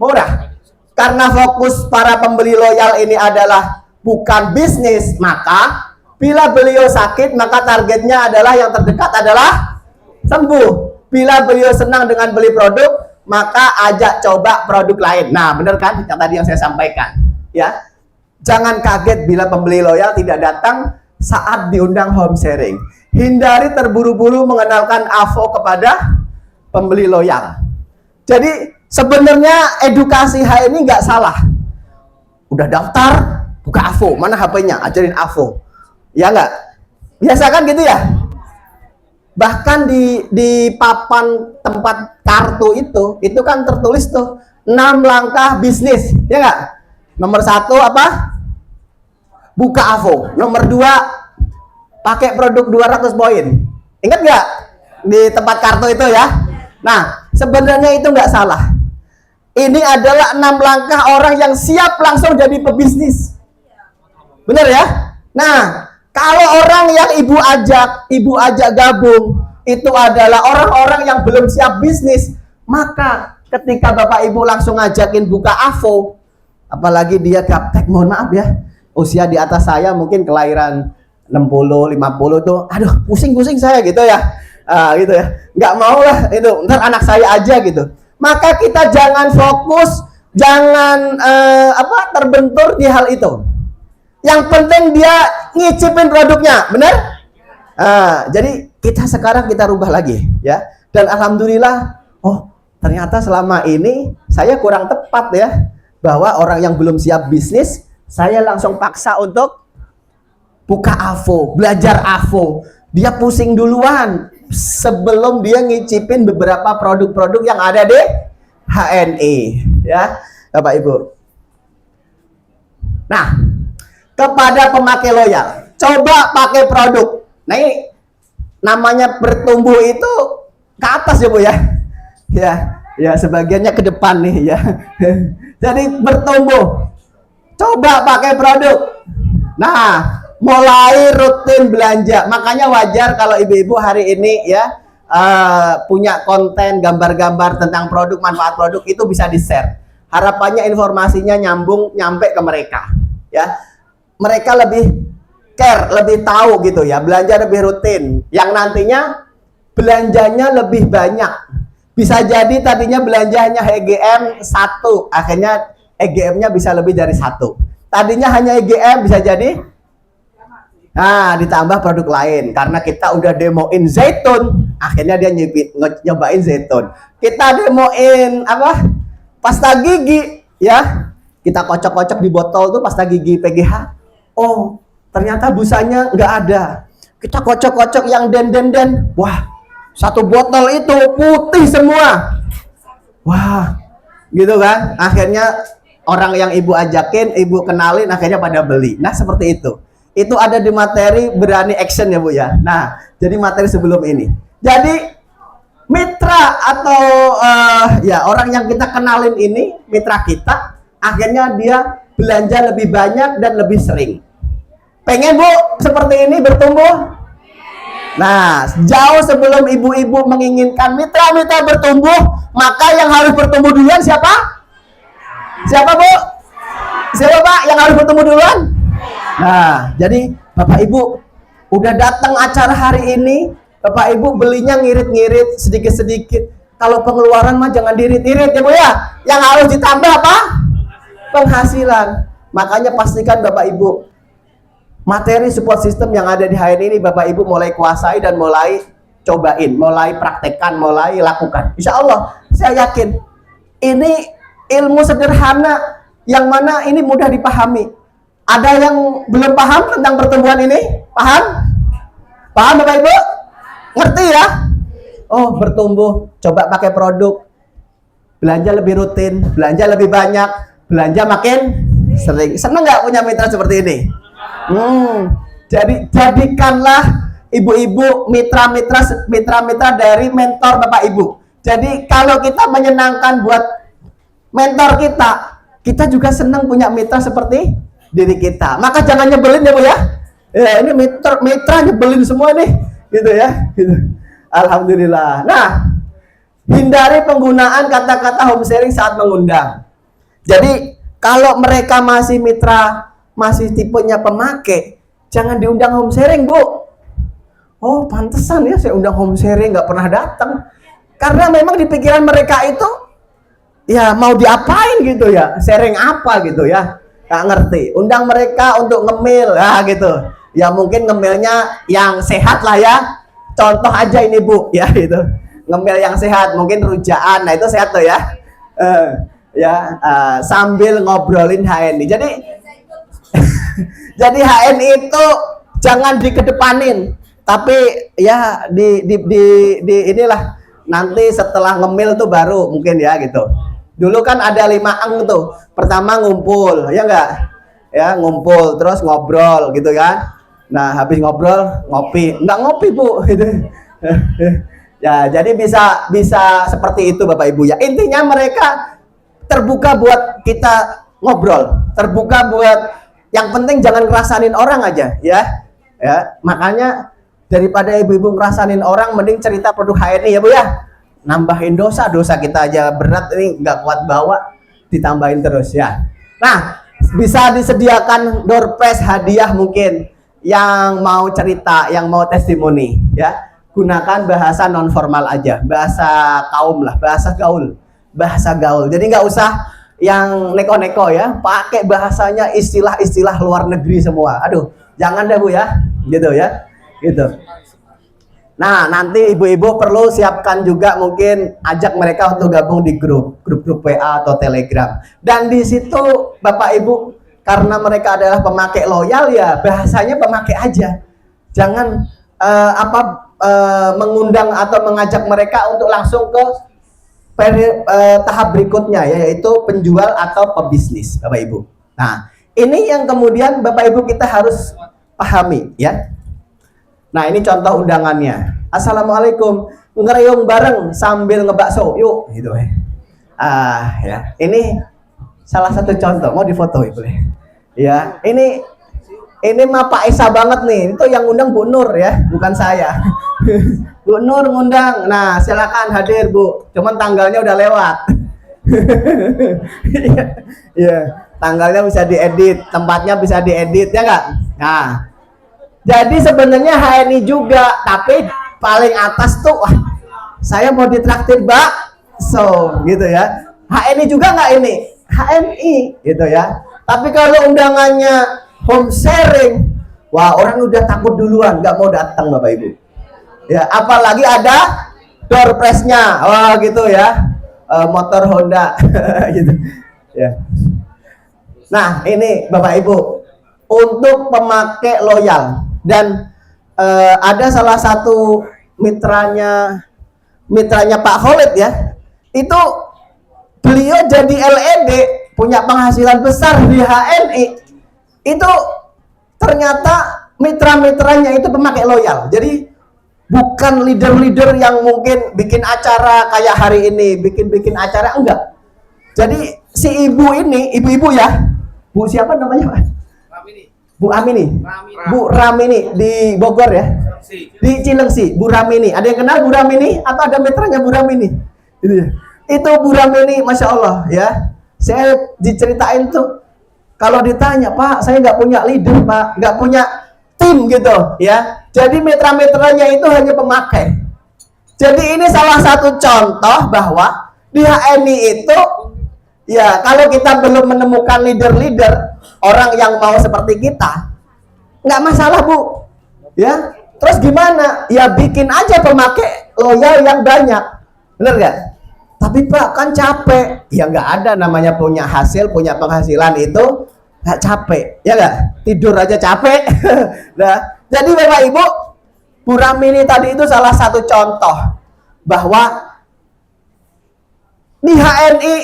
murah. Karena fokus para pembeli loyal ini adalah bukan bisnis, maka bila beliau sakit, maka targetnya adalah yang terdekat adalah sembuh. Bila beliau senang dengan beli produk, maka ajak coba produk lain. Nah, benar kan yang tadi yang saya sampaikan, ya. Jangan kaget bila pembeli loyal tidak datang saat diundang home sharing. Hindari terburu-buru mengenalkan AVO kepada pembeli loyal. Jadi sebenarnya edukasi HNI nggak salah. Udah daftar, buka AVO, mana HP-nya, ajarin AVO. Ya nggak? Biasa kan gitu ya? Bahkan di papan tempat kartu itu kan tertulis tuh 6 langkah bisnis, ya nggak? Nomor 1 apa? Buka AVO. Nomor 2 pakai produk 200 poin. Ingat nggak di tempat kartu itu ya? Nah, sebenarnya itu nggak salah. Ini adalah 6 langkah orang yang siap langsung jadi pebisnis. Benar ya? Nah, Kalau orang yang ibu ajak gabung itu adalah orang-orang yang belum siap bisnis, maka ketika Bapak Ibu langsung ngajakin buka AVO, apalagi dia gaptek, mohon maaf ya, usia di atas saya mungkin kelahiran 60, 50 tuh, aduh pusing-pusing saya gitu ya, gitu ya, nggak mau lah itu, ntar anak saya aja gitu. Maka kita jangan fokus, jangan terbentur di hal itu. Yang penting dia ngicipin produknya, benar? Jadi kita sekarang kita rubah lagi ya, dan alhamdulillah, oh ternyata selama ini saya kurang tepat ya, bahwa orang yang belum siap bisnis saya langsung paksa untuk buka AVO, belajar AVO. Dia pusing duluan sebelum dia ngicipin beberapa produk-produk yang ada di HNI ya, Bapak Ibu. Nah, kepada pemakai loyal, coba pakai produk. Nah, ini namanya bertumbuh itu ke atas ya Bu ya. Ya sebagiannya ke depan nih ya. Jadi bertumbuh. Coba pakai produk. Nah, mulai rutin belanja. Makanya wajar kalau ibu-ibu hari ini ya punya konten gambar-gambar tentang produk, manfaat produk itu bisa di-share. Harapannya informasinya nyampe ke mereka ya. Mereka lebih care, lebih tahu gitu ya, belanja lebih rutin, yang nantinya belanjanya lebih banyak. Bisa jadi tadinya belanjanya EGM 1, akhirnya EGM-nya bisa lebih dari 1. Tadinya hanya EGM, bisa jadi ditambah produk lain, karena kita udah demoin zaitun, akhirnya dia nyobain zaitun. Kita demoin pasta gigi ya, kita kocok-kocok di botol tuh pasta gigi PGH. Oh, ternyata busanya nggak ada. Kita kocok-kocok yang den. Wah, satu botol itu putih semua. Wah, gitu kan? Akhirnya orang yang ibu ajakin, ibu kenalin, akhirnya pada beli. Nah, seperti itu. Itu ada di materi berani action ya Bu ya. Nah, jadi materi sebelum ini. Jadi mitra atau ya orang yang kita kenalin ini, mitra kita, akhirnya dia belanja lebih banyak dan lebih sering. Pengen Bu seperti ini bertumbuh? Nah, jauh sebelum ibu-ibu menginginkan mitra-mitra bertumbuh, maka yang harus bertumbuh duluan siapa? Siapa Bu? Siapa Pak yang harus bertumbuh duluan? Nah, jadi Bapak Ibu udah datang acara hari ini, Bapak Ibu belinya ngirit-ngirit sedikit-sedikit. Kalau pengeluaran mah jangan diirit-irit ya Bu ya. Yang harus ditambah apa? Penghasilan. Makanya pastikan Bapak Ibu materi support system yang ada di HN ini Bapak Ibu mulai kuasai dan mulai cobain, mulai praktekkan, mulai lakukan. Insya Allah saya yakin ini ilmu sederhana yang mana ini mudah dipahami. Ada yang belum paham tentang pertumbuhan ini? Paham? Paham Bapak Ibu? Ngerti ya? Oh, bertumbuh, coba pakai produk, belanja lebih rutin, belanja lebih banyak, belanja makin sering. Seneng nggak punya mitra seperti ini? Jadi jadikanlah ibu-ibu mitra-mitra dari mentor Bapak Ibu. Jadi kalau kita menyenangkan buat mentor kita juga senang punya mitra seperti diri kita. Maka jangan nyebelin ya Bu ya. Ya ini mitra nyebelin semua nih, gitu ya. Gitu. Alhamdulillah. Nah, hindari penggunaan kata-kata home sharing saat mengundang. Jadi kalau mereka masih mitra, masih tipenya pemakai, jangan diundang home sharing Bu. Oh pantesan ya saya undang home sharing nggak pernah datang, karena memang di pikiran mereka itu ya mau diapain gitu ya, sharing apa gitu ya, nggak ngerti. Undang mereka untuk ngemil gitu ya, mungkin ngemilnya yang sehat lah ya. Contoh aja ini Bu ya, gitu ngemil yang sehat, mungkin rujaan, nah itu sehat tuh ya. Sambil ngobrolin HNI. Jadi HNI itu jangan dikedepanin, tapi ya di inilah nanti setelah ngemil tuh baru mungkin ya gitu. Dulu kan ada 5 tuh. Pertama ngumpul, ya enggak? Ya, ngumpul terus ngobrol gitu kan. Nah, habis ngobrol ngopi. Enggak ngopi, Bu, gitu. Ya, jadi bisa seperti itu Bapak Ibu ya. Intinya mereka terbuka buat kita ngobrol, terbuka buat yang penting jangan ngerasanin orang aja ya. ya. Makanya daripada ibu-ibu ngerasain orang, mending cerita produk HNI ya Bu ya. Nambahin dosa kita aja berat ini nggak kuat bawa, ditambahin terus ya. Nah, bisa disediakan door prize hadiah mungkin yang mau cerita, yang mau testimoni ya. Gunakan bahasa non formal aja, bahasa kaum lah, bahasa gaul. Jadi nggak usah yang neko-neko ya, pakai bahasanya istilah-istilah luar negeri semua. Aduh, jangan deh Bu ya, gitu ya, gitu. Nah, nanti ibu-ibu perlu siapkan juga mungkin ajak mereka untuk gabung di grup WA atau Telegram. Dan di situ Bapak Ibu, karena mereka adalah pemakai loyal ya, bahasanya pemakai aja. Jangan mengundang atau mengajak mereka untuk langsung ke tahap berikutnya ya, yaitu penjual atau pebisnis Bapak Ibu. Nah, ini yang kemudian Bapak Ibu kita harus pahami ya. Nah, ini contoh undangannya. Assalamualaikum, ngereyong bareng sambil ngebakso, yuk, gitu ya. Ya, ini salah satu contoh. Mau difoto ya boleh? Ya, ini mah Pak Esa banget nih. Itu yang undang Bu Nur ya, bukan saya. Bu Nur ngundang. Nah, silakan hadir Bu. Cuman tanggalnya udah lewat. Ya, tanggalnya bisa diedit, tempatnya bisa diedit ya nggak? Nah. Jadi sebenarnya HNI juga, tapi paling atas tuh, saya mau ditraktir bakso gitu ya. HNI juga nggak ini? HNI gitu ya. Tapi kalau undangannya home sharing, wah orang udah takut duluan, nggak mau datang Bapak Ibu. Ya, apalagi ada door prize-nya, wah gitu ya, motor Honda, gitu. Ya. Nah ini Bapak Ibu, untuk pemakai loyal. Dan ada salah satu mitranya Pak Khalid ya, itu beliau jadi LED, punya penghasilan besar di HNI, itu ternyata mitra-mitranya itu pemakai loyal. Jadi bukan leader-leader yang mungkin bikin acara kayak hari ini, bikin acara, enggak. Jadi si ibu ini, ibu-ibu ya, Bu siapa namanya Pak? Bu Amini, Bu Ramini di Bogor ya, di Cilengsi, Bu Ramini. Ada yang kenal Bu Ramini atau ada mitranya Bu Ramini? Itu Bu Ramini, Masya Allah ya. Saya diceritain tuh, kalau ditanya Pak, saya nggak punya leader Pak, nggak punya tim gitu ya. Jadi mitra-mitranya itu hanya pemakai. Jadi ini salah satu contoh bahwa di HNI itu ya, kalau kita belum menemukan leader-leader, orang yang mau seperti kita, nggak masalah Bu ya. Terus gimana? Ya bikin aja pemakai loyal yang banyak, bener nggak? Tapi Pak kan capek. Ya nggak ada namanya punya hasil, punya penghasilan itu nggak capek, ya nggak? Tidur aja capek. Nah, jadi Bapak Ibu, Bu Ramini tadi itu salah satu contoh bahwa di HNI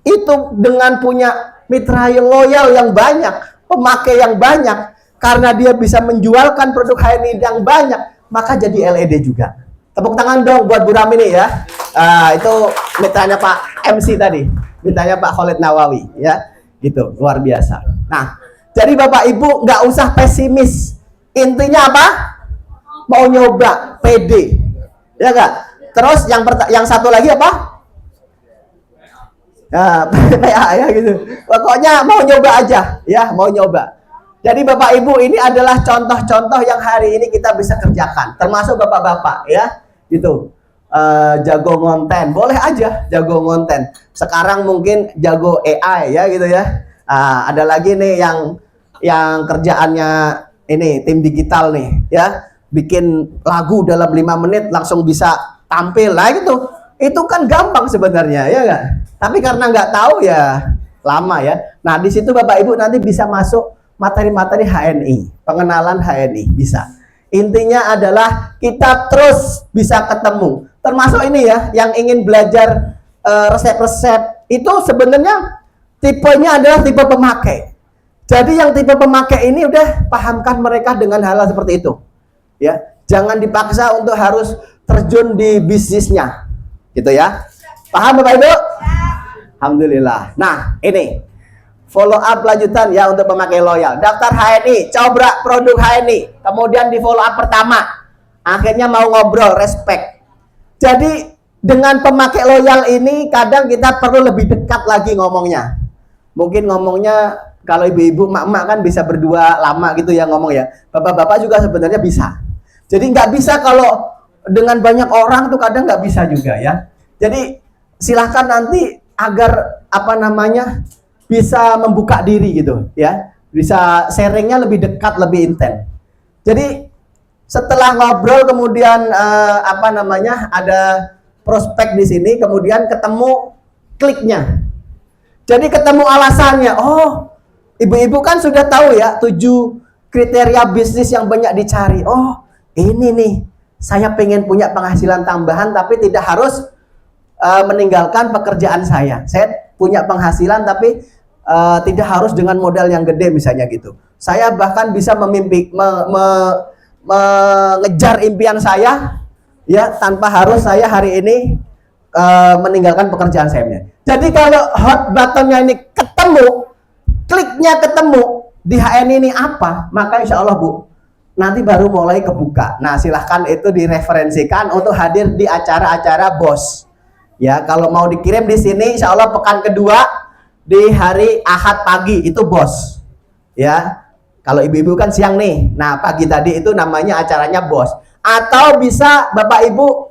itu dengan punya mitra yang loyal yang banyak, pemakai yang banyak, karena dia bisa menjualkan produk HNI yang banyak, maka jadi LED juga. Tepuk tangan dong buat Bu Ramini ya. Itu mitranya Pak MC tadi, mitranya Pak Khalid Nawawi ya, gitu, luar biasa. Nah, jadi Bapak Ibu nggak usah pesimis. Intinya apa? Mau nyoba, pede, ya nggak? Terus yang satu lagi apa? Ya, PA ya gitu. Pokoknya mau nyoba aja, ya mau nyoba. Jadi Bapak Ibu, ini adalah contoh-contoh yang hari ini kita bisa kerjakan, termasuk bapak-bapak ya, gitu. Jago ngonten, boleh aja jago ngonten. Sekarang mungkin jago AI ya gitu ya. Ada lagi nih yang kerjaannya ini tim digital nih ya, bikin lagu dalam 5 menit langsung bisa tampil lah gitu. Itu kan gampang sebenarnya ya nggak? Tapi karena nggak tahu ya lama ya. Nah di situ Bapak Ibu nanti bisa masuk materi-materi HNI, pengenalan HNI bisa. Intinya adalah kita terus bisa ketemu. Termasuk ini ya, yang ingin belajar resep-resep itu sebenarnya tipenya adalah tipe pemakai. Jadi yang tipe pemakai ini udah pahamkan mereka dengan hal seperti itu. Ya, jangan dipaksa untuk harus terjun di bisnisnya. Gitu ya. Paham Bapak Ibu? Alhamdulillah. Nah, ini follow up lanjutan ya untuk pemakai loyal. Daftar HNI, coba produk HNI, kemudian di follow up pertama, akhirnya mau ngobrol, respect. Jadi dengan pemakai loyal ini kadang kita perlu lebih dekat lagi ngomongnya. Mungkin ngomongnya kalau ibu-ibu, mak-mak kan bisa berdua lama gitu ya ngomong ya. Bapak-bapak juga sebenarnya bisa. Jadi nggak bisa kalau dengan banyak orang tuh kadang nggak bisa juga ya. Jadi silahkan nanti agar apa namanya bisa membuka diri gitu ya. Bisa sharingnya lebih dekat, lebih intens. Jadi setelah ngobrol kemudian apa namanya ada prospek di sini, kemudian ketemu kliknya. Jadi ketemu alasannya. Oh, ibu-ibu kan sudah tahu ya 7 kriteria bisnis yang banyak dicari. Oh, ini nih, saya pengen punya penghasilan tambahan tapi tidak harus meninggalkan pekerjaan saya. Saya punya penghasilan tapi tidak harus dengan modal yang gede misalnya gitu. Saya bahkan bisa mengejar impian saya ya tanpa harus saya hari ini meninggalkan pekerjaan saya. Jadi kalau hot buttonnya ini ketemu, kliknya ketemu di HN ini apa, maka insya Allah Bu, nanti baru mulai kebuka. Nah silahkan itu direferensikan untuk hadir di acara-acara bos. Ya kalau mau dikirim di sini, insya Allah pekan kedua di hari Ahad pagi itu bos. Ya kalau ibu-ibu kan siang nih, nah pagi tadi itu namanya acaranya bos. Atau bisa Bapak Ibu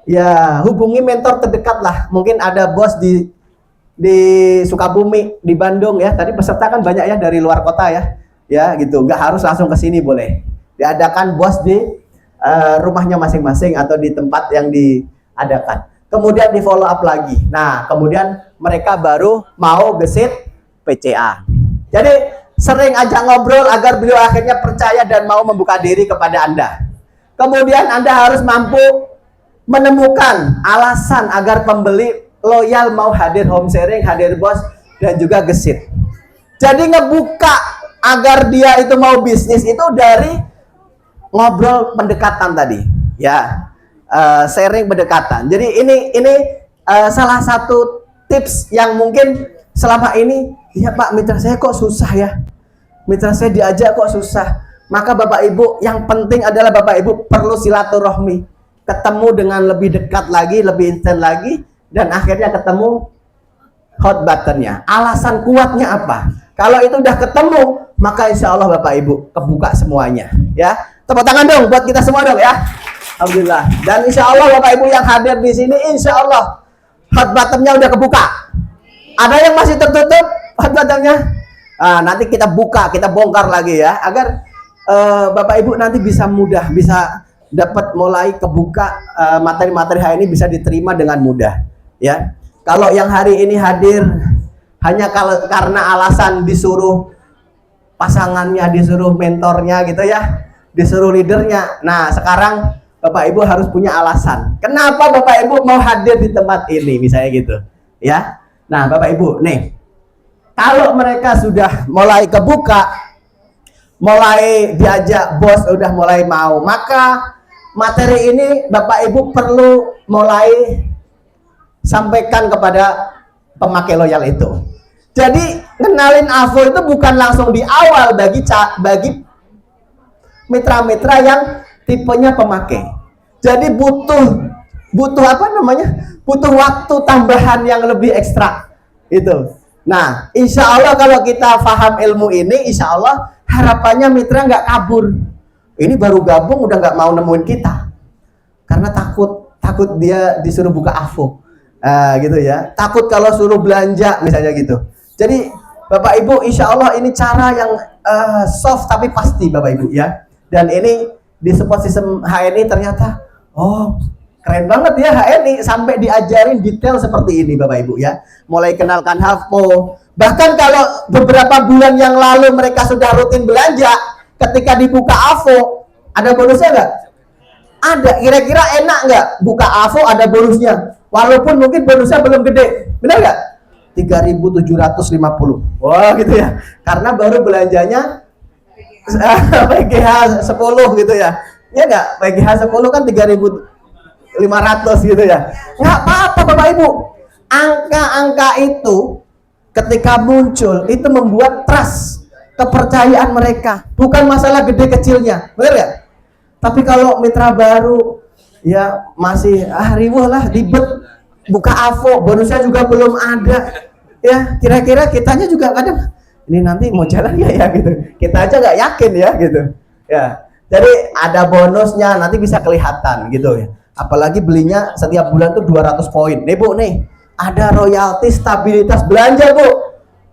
ya hubungi mentor terdekat lah. Mungkin ada bos di Sukabumi, di Bandung ya. Tadi peserta kan banyak ya dari luar kota ya. Ya gitu, nggak harus langsung ke sini boleh. Diadakan bos di rumahnya masing-masing atau di tempat yang diadakan. Kemudian di follow up lagi. Nah, kemudian mereka baru mau gesit PCA. Jadi sering ajak ngobrol agar beliau akhirnya percaya dan mau membuka diri kepada Anda. Kemudian Anda harus mampu menemukan alasan agar pembeli loyal mau hadir home sharing, hadir bos, dan juga gesit. Jadi ngebuka agar dia itu mau bisnis itu dari ngobrol pendekatan tadi, ya, sharing pendekatan. Jadi ini salah satu tips yang mungkin selama ini, ya Pak, mitra saya kok susah ya, mitra saya diajak kok susah. Maka Bapak Ibu, yang penting adalah Bapak Ibu perlu silaturahmi, ketemu dengan lebih dekat lagi, lebih intens lagi, dan akhirnya ketemu hot buttonnya. Alasan kuatnya apa? Kalau itu udah ketemu, maka insya Allah Bapak Ibu kebuka semuanya. Ya, tepuk tangan dong buat kita semua dong ya. Alhamdulillah. Dan insya Allah Bapak Ibu yang hadir di sini, insya Allah hot buttonnya udah kebuka. Ada yang masih tertutup hot buttonnya? Nanti kita buka, kita bongkar lagi ya, agar Bapak Ibu nanti bisa mudah, bisa dapat mulai kebuka materi-materi hari ini bisa diterima dengan mudah. Ya, kalau yang hari ini hadir hanya karena alasan disuruh pasangannya, disuruh mentornya gitu ya, disuruh leadernya. Nah sekarang Bapak Ibu harus punya alasan. Kenapa Bapak Ibu mau hadir di tempat ini, misalnya gitu. Ya, nah Bapak Ibu nih, kalau mereka sudah mulai kebuka, mulai diajak bos, udah mulai mau, maka materi ini Bapak Ibu perlu mulai sampaikan kepada pemakai loyal itu. Jadi kenalin AVO itu bukan langsung di awal bagi mitra-mitra yang tipenya pemakai. Jadi butuh apa namanya? Butuh waktu tambahan yang lebih ekstra itu. Nah, insya Allah kalau kita paham ilmu ini, insya Allah harapannya mitra nggak kabur. Ini baru gabung udah nggak mau nemuin kita, karena takut dia disuruh buka AVO, gitu ya. Takut kalau suruh belanja misalnya gitu. Jadi Bapak Ibu, insya Allah ini cara yang soft tapi pasti Bapak Ibu ya. Dan ini di support system HNI ternyata, oh keren banget ya HNI, sampai diajarin detail seperti ini Bapak Ibu ya. Mulai kenalkan HAVO. Bahkan kalau beberapa bulan yang lalu mereka sudah rutin belanja, ketika dibuka AVO, ada bonusnya nggak? Ada. Kira-kira enak nggak buka AVO ada bonusnya? Walaupun mungkin bonusnya belum gede. Benar nggak? 3.750. Wah gitu ya. Karena baru belanjanya PGH 10 gitu ya. Ya nggak? PGH 10 kan 3.500 gitu ya. Nggak apa-apa Bapak Ibu. Angka-angka itu ketika muncul itu membuat trust, kepercayaan mereka. Bukan masalah gede kecilnya, benar ya? Tapi kalau mitra baru ya masih riwuh lah, ribet, buka AVO, bonusnya juga belum ada. Ya, kira-kira kitanya juga kadang ini nanti mau jalan ya gitu. Kita aja nggak yakin ya gitu. Ya. Jadi ada bonusnya nanti bisa kelihatan gitu ya. Apalagi belinya setiap bulan tuh 200 poin. Nih Bu nih, ada royalti stabilitas belanja Bu.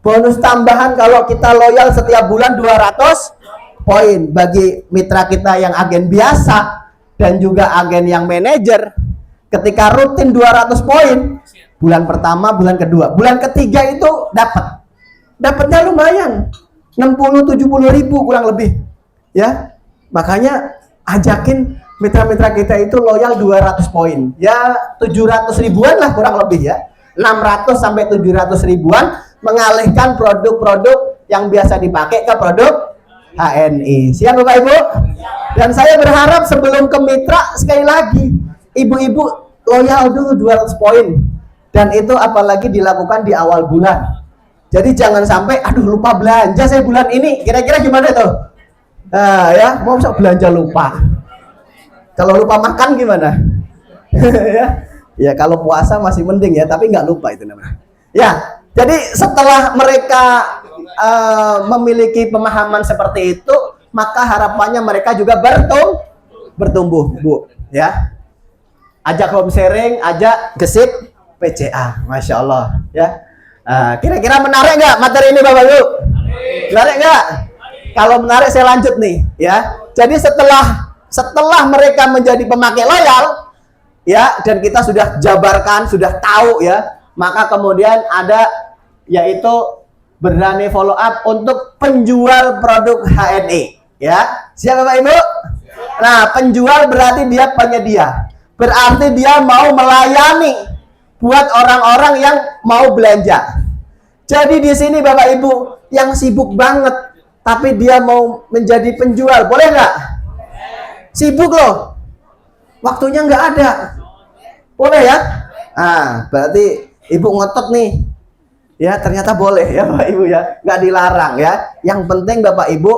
Bonus tambahan kalau kita loyal setiap bulan 200 poin bagi mitra kita yang agen biasa dan juga agen yang manajer. Ketika rutin 200 poin, bulan pertama, bulan kedua, bulan ketiga itu dapatnya lumayan, 60-70 ribu kurang lebih ya. Makanya ajakin mitra-mitra kita itu loyal 200 poin ya, 700 ribuan lah kurang lebih ya, 600 sampai 700 ribuan, mengalihkan produk-produk yang biasa dipakai ke produk HNI. Siap Bapak Ibu? Dan saya berharap sebelum ke mitra, sekali lagi ibu-ibu loyal dulu 200 poin, dan itu apalagi dilakukan di awal bulan. Jadi jangan sampai aduh lupa belanja saya bulan ini, kira-kira gimana tuh? Nah ya, mau belanja lupa. Kalau lupa makan gimana? ya kalau puasa masih mending ya, tapi nggak lupa itu namanya. Ya, jadi setelah mereka memiliki pemahaman seperti itu, maka harapannya mereka juga bertumbuh, Bu. Ya, ajak home sharing, ajak gesip PCA, Masya Allah. Ya, kira-kira menarik nggak materi ini Bapak Ibu? Menarik nggak? Kalau menarik saya lanjut nih, ya. Jadi setelah mereka menjadi pemakai loyal, ya, dan kita sudah jabarkan, sudah tahu ya, maka kemudian ada yaitu berani follow up untuk penjual produk HNI, ya. Siap Bapak Ibu? Nah, penjual berarti dia penyedia, berarti dia mau melayani buat orang-orang yang mau belanja. Jadi di sini Bapak Ibu yang sibuk banget, tapi dia mau menjadi penjual, boleh nggak? Sibuk loh, waktunya nggak ada, boleh ya? Berarti ibu ngotot nih, ya ternyata boleh ya Bapak Ibu ya, nggak dilarang ya. Yang penting Bapak Ibu,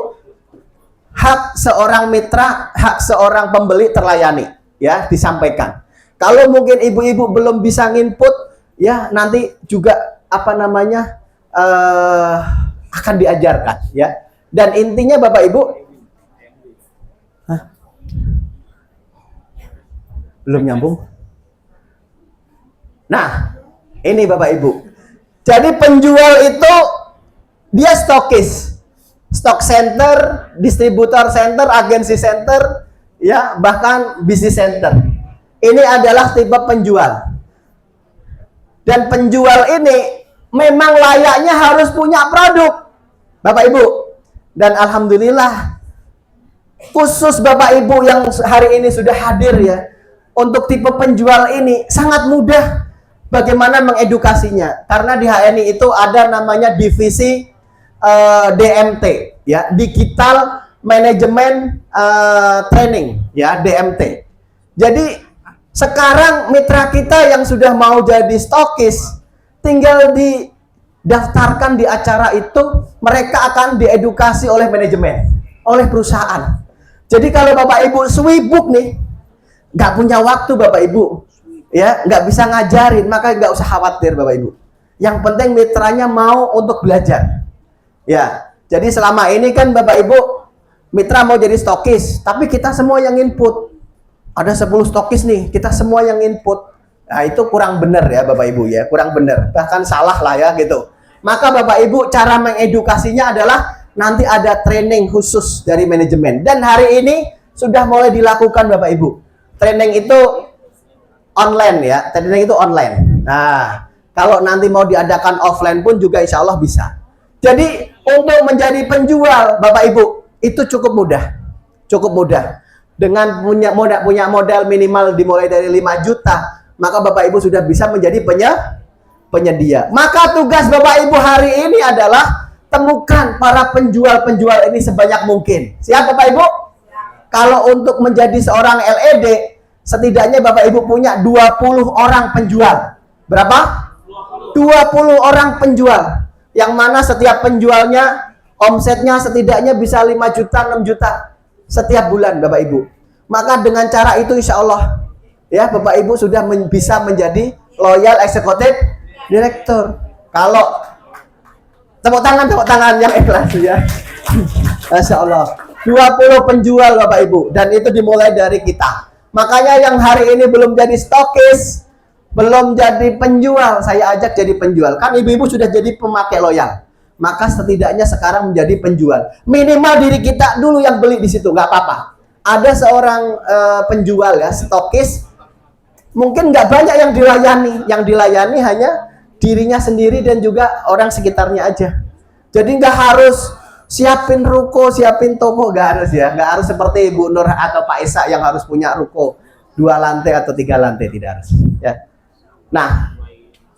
hak seorang mitra, hak seorang pembeli terlayani, ya disampaikan. Kalau mungkin ibu-ibu belum bisa nginput, ya nanti juga apa namanya akan diajarkan ya. Dan intinya Bapak Ibu, belum nyambung. Nah, ini Bapak Ibu. Jadi penjual itu dia stokis, stock center, distributor center, agensi center, ya bahkan bisnis center. Ini adalah tipe penjual. Dan penjual ini memang layaknya harus punya produk, Bapak Ibu. Dan alhamdulillah, khusus Bapak Ibu yang hari ini sudah hadir ya, untuk tipe penjual ini sangat mudah bagaimana mengedukasinya. Karena di HNI itu ada namanya divisi DMT, ya, Digital Management Training, ya, DMT. Jadi sekarang mitra kita yang sudah mau jadi stokis, tinggal didaftarkan di acara itu, mereka akan diedukasi oleh manajemen, oleh perusahaan. Jadi kalau Bapak Ibu sibuk nih, nggak punya waktu Bapak Ibu, ya nggak bisa ngajarin, maka nggak usah khawatir Bapak Ibu. Yang penting mitranya mau untuk belajar. Ya, jadi selama ini kan Bapak Ibu mitra mau jadi stokis, tapi kita semua yang input. Ada 10 stokis nih, kita semua yang input. Nah, itu kurang benar ya Bapak Ibu ya, kurang benar. Bahkan salah lah ya gitu. Maka Bapak Ibu cara mengedukasinya adalah nanti ada training khusus dari manajemen. Dan hari ini sudah mulai dilakukan Bapak Ibu. Training itu online ya, training itu online. Nah, kalau nanti mau diadakan offline pun juga insya Allah bisa. Jadi untuk menjadi penjual Bapak Ibu itu cukup mudah, cukup mudah. Dengan punya modal minimal dimulai dari 5 juta, maka Bapak Ibu sudah bisa menjadi penyedia. Maka tugas Bapak Ibu hari ini adalah temukan para penjual-penjual ini sebanyak mungkin. Siap Bapak Ibu? Kalau untuk menjadi seorang LED, setidaknya Bapak Ibu punya 20 orang penjual. Berapa? 20 orang penjual. yang mana setiap penjualnya omsetnya setidaknya bisa 5 juta, 6 juta setiap bulan Bapak Ibu. Maka dengan cara itu insya Allah ya Bapak Ibu sudah bisa menjadi loyal executive director. Kalau tepuk tangan yang ikhlas ya. Masya Allah. 20 penjual Bapak Ibu, dan itu dimulai dari kita. Makanya yang hari ini belum jadi stokis, belum jadi penjual, saya ajak jadi penjual. Kan ibu-ibu sudah jadi pemakai loyal, maka setidaknya sekarang menjadi penjual. Minimal diri kita dulu yang beli di situ, nggak apa-apa. Ada seorang penjual ya, stokis, mungkin nggak banyak yang dilayani hanya dirinya sendiri dan juga orang sekitarnya aja. Jadi nggak harus siapin ruko, siapin toko, nggak harus ya. Nggak harus seperti Ibu Nur atau Pak Isa yang harus punya ruko 2 lantai atau 3 lantai, tidak harus ya. Nah,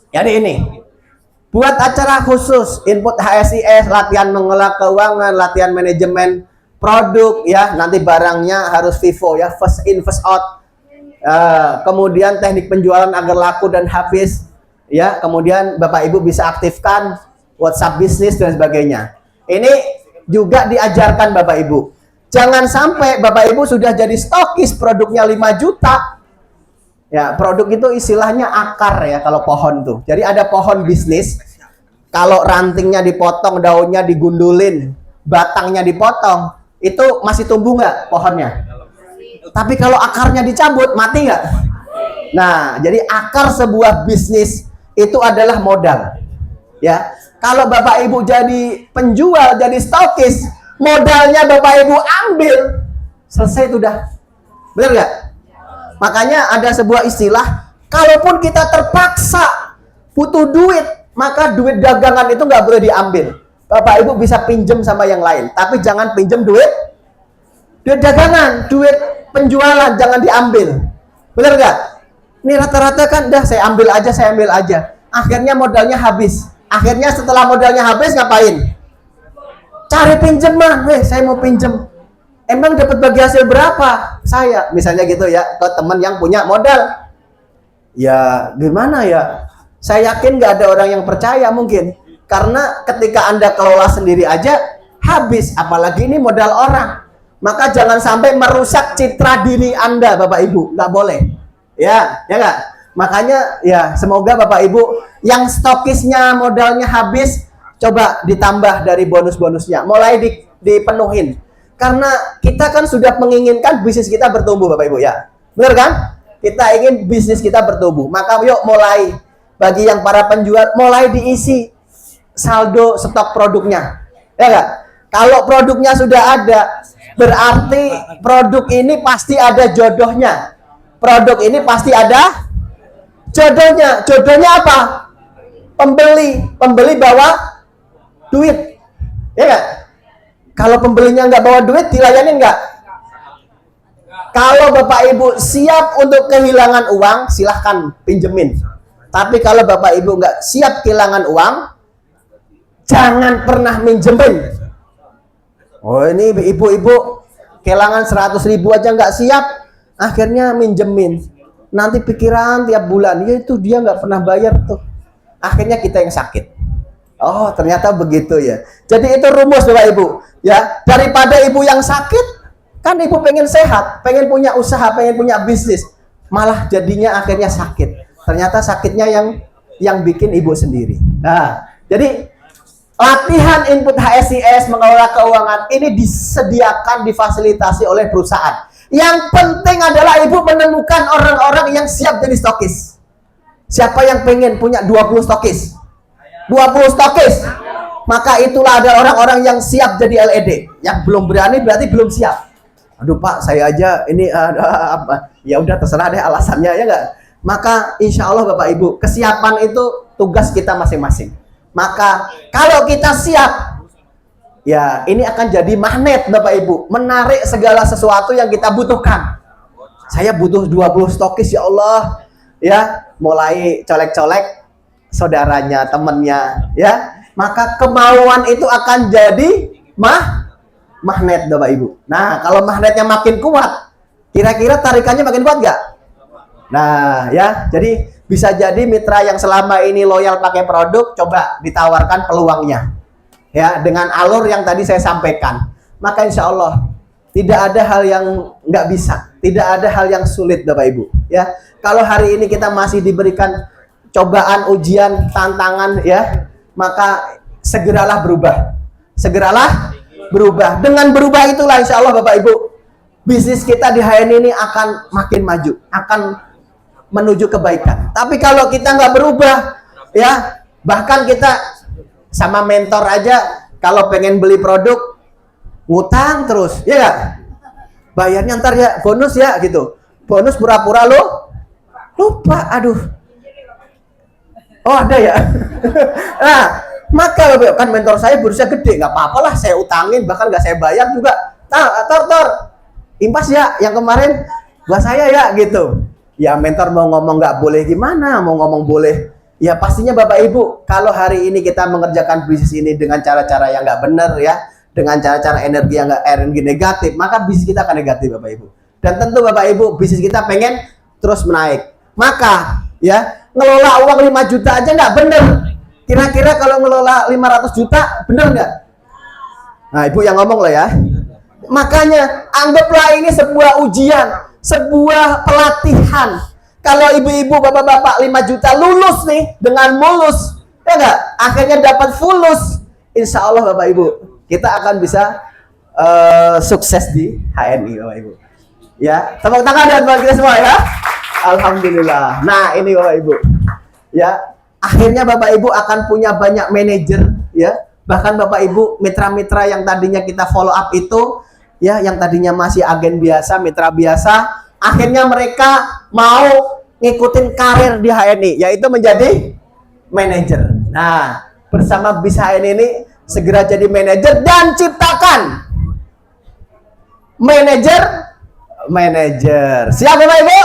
jadi ini buat acara khusus input HSIS, latihan mengelola keuangan, latihan manajemen produk ya, nanti barangnya harus FIFO ya, first in first out. Kemudian teknik penjualan agar laku dan habis ya, kemudian Bapak Ibu bisa aktifkan WhatsApp bisnis dan sebagainya. Ini juga diajarkan Bapak Ibu. Jangan sampai Bapak Ibu sudah jadi stokis produknya 5 juta. Ya, produk itu istilahnya akar ya kalau pohon tuh. Jadi ada pohon bisnis. Kalau rantingnya dipotong, daunnya digundulin, batangnya dipotong, itu masih tumbuh nggak pohonnya? Tapi kalau akarnya dicabut, mati nggak? Nah, jadi akar sebuah bisnis itu adalah modal. Ya, kalau Bapak Ibu jadi penjual, jadi stokis, modalnya Bapak Ibu ambil, selesai itu dah. Benar nggak? Makanya ada sebuah istilah, kalaupun kita terpaksa butuh duit, maka duit dagangan itu nggak boleh diambil. Bapak Ibu bisa pinjem sama yang lain, tapi jangan pinjem duit dagangan, duit penjualan jangan diambil. Benar nggak? Ini rata-rata kan, dah saya ambil aja. Akhirnya modalnya habis. Akhirnya setelah modalnya habis ngapain? Cari pinjaman. Saya mau pinjem. Emang dapat bagi hasil berapa? Saya, misalnya gitu ya, ke teman yang punya modal. Ya, gimana ya? Saya yakin nggak ada orang yang percaya mungkin. Karena ketika Anda kelola sendiri aja, habis. Apalagi ini modal orang. Maka jangan sampai merusak citra diri Anda, Bapak Ibu. Nggak boleh. Ya nggak? Makanya ya semoga Bapak Ibu yang stokisnya modalnya habis, coba ditambah dari bonus-bonusnya, mulai dipenuhin. Karena kita kan sudah menginginkan bisnis kita bertumbuh Bapak Ibu ya. Benar kan? Kita ingin bisnis kita bertumbuh. Maka yuk mulai, bagi yang para penjual, mulai diisi saldo stok produknya. Ya nggak? Kalau produknya sudah ada, berarti produk ini pasti ada jodohnya. Produk ini pasti ada jodohnya. Jodohnya apa? Pembeli bawa duit, ya nggak? Kalau pembelinya nggak bawa duit, dilayani nggak? Kalau Bapak Ibu siap untuk kehilangan uang, silahkan pinjemin. Tapi kalau Bapak Ibu nggak siap kehilangan uang, jangan pernah minjemin. Oh, ini ibu-ibu kehilangan 100.000 aja nggak siap, akhirnya minjemin. Nanti pikiran tiap bulan, ya itu dia nggak pernah bayar tuh. Akhirnya kita yang sakit. Oh, ternyata begitu ya. Jadi itu rumus Bapak Ibu. Ya, daripada ibu yang sakit, kan ibu pengen sehat, pengen punya usaha, pengen punya bisnis, malah jadinya akhirnya sakit. Ternyata sakitnya yang bikin ibu sendiri. Nah, jadi latihan input HSIS mengelola keuangan ini disediakan, difasilitasi oleh perusahaan. Yang penting adalah ibu menemukan orang-orang yang siap jadi stokis. Siapa yang pengen punya 20 stokis? 20 stokis. Maka itulah ada orang-orang yang siap jadi LED. Yang belum berani berarti belum siap. Aduh Pak, saya aja ini apa? Ya udah terserah deh alasannya ya nggak. Maka insya Allah Bapak Ibu, kesiapan itu tugas kita masing-masing. Maka kalau kita siap, ya ini akan jadi magnet Bapak Ibu, menarik segala sesuatu yang kita butuhkan. Saya butuh 20 stokis ya Allah, ya mulai colek-colek saudaranya, temennya, ya maka kemauan itu akan jadi magnet Bapak Ibu. Nah kalau magnetnya makin kuat, kira-kira tarikannya makin kuat nggak? Nah ya, jadi Bisa jadi mitra yang selama ini loyal pakai produk, coba ditawarkan peluangnya. Ya, dengan alur yang tadi saya sampaikan. Maka insya Allah tidak ada hal yang nggak bisa, tidak ada hal yang sulit Bapak Ibu. Ya, kalau hari ini kita masih diberikan cobaan, ujian, tantangan, ya, maka segeralah berubah. Segeralah berubah. Dengan berubah itulah insya Allah Bapak Ibu, bisnis kita di HN ini akan makin maju, akan menuju kebaikan. Tapi kalau kita nggak berubah, ya, bahkan kita sama mentor aja, kalau pengen beli produk, ngutang terus, ya nggak? Bayarnya ntar ya, bonus ya, gitu. Bonus pura-pura lo lupa, aduh. Oh ada ya. Nah, maka kan mentor saya bonusnya gede, nggak apa-apa lah, saya utangin, bahkan nggak saya bayar juga. Tor, impas ya, yang kemarin buat saya ya, gitu. Ya mentor mau ngomong nggak boleh gimana, mau ngomong boleh. Ya pastinya Bapak Ibu, kalau hari ini kita mengerjakan bisnis ini dengan cara-cara yang nggak benar ya, dengan cara-cara energi yang nggak energi negatif, maka bisnis kita akan negatif Bapak Ibu. Dan tentu Bapak Ibu, bisnis kita pengen terus menaik. Maka ya, ngelola uang 5 juta aja nggak bener. Kira-kira kalau ngelola 500 juta, bener nggak? Nah Ibu yang ngomong loh ya. Makanya anggaplah ini sebuah ujian, sebuah pelatihan. Kalau ibu-ibu, bapak-bapak 5 juta lulus nih dengan mulus, ya nggak? Akhirnya dapat fulus. Insya Allah Bapak Ibu, kita akan bisa sukses di HNI Bapak Ibu. Ya, tepuk tangan dan buat kita semua ya. Alhamdulillah. Nah ini Bapak Ibu, ya akhirnya Bapak Ibu akan punya banyak manajer, ya. Bahkan Bapak Ibu mitra-mitra yang tadinya kita follow up itu, ya, yang tadinya masih agen biasa, mitra biasa, akhirnya mereka mau ngikutin karir di HNI, yaitu menjadi manajer. Nah, bersama BIS HNI ini segera jadi manajer dan ciptakan manajer. Siap Bapak Ibu?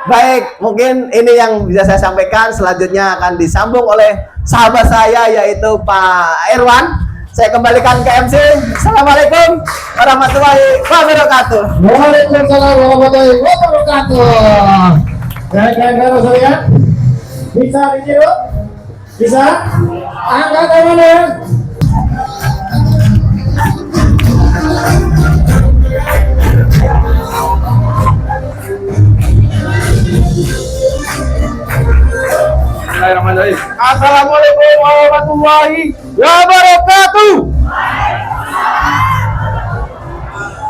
Baik, mungkin ini yang bisa saya sampaikan. Selanjutnya akan disambung oleh sahabat saya, yaitu Pak Irwan. Saya kembalikan ke MC. Assalamualaikum warahmatullahi wabarakatuh. Waalaikumsalam warahmatullahi wabarakatuh. Kawan-kawan sekalian, bisa video? Bisa? Angkat tangannya. Bismillahirrahmanirrahim. Assalamualaikum warahmatullahi wabarakatuh.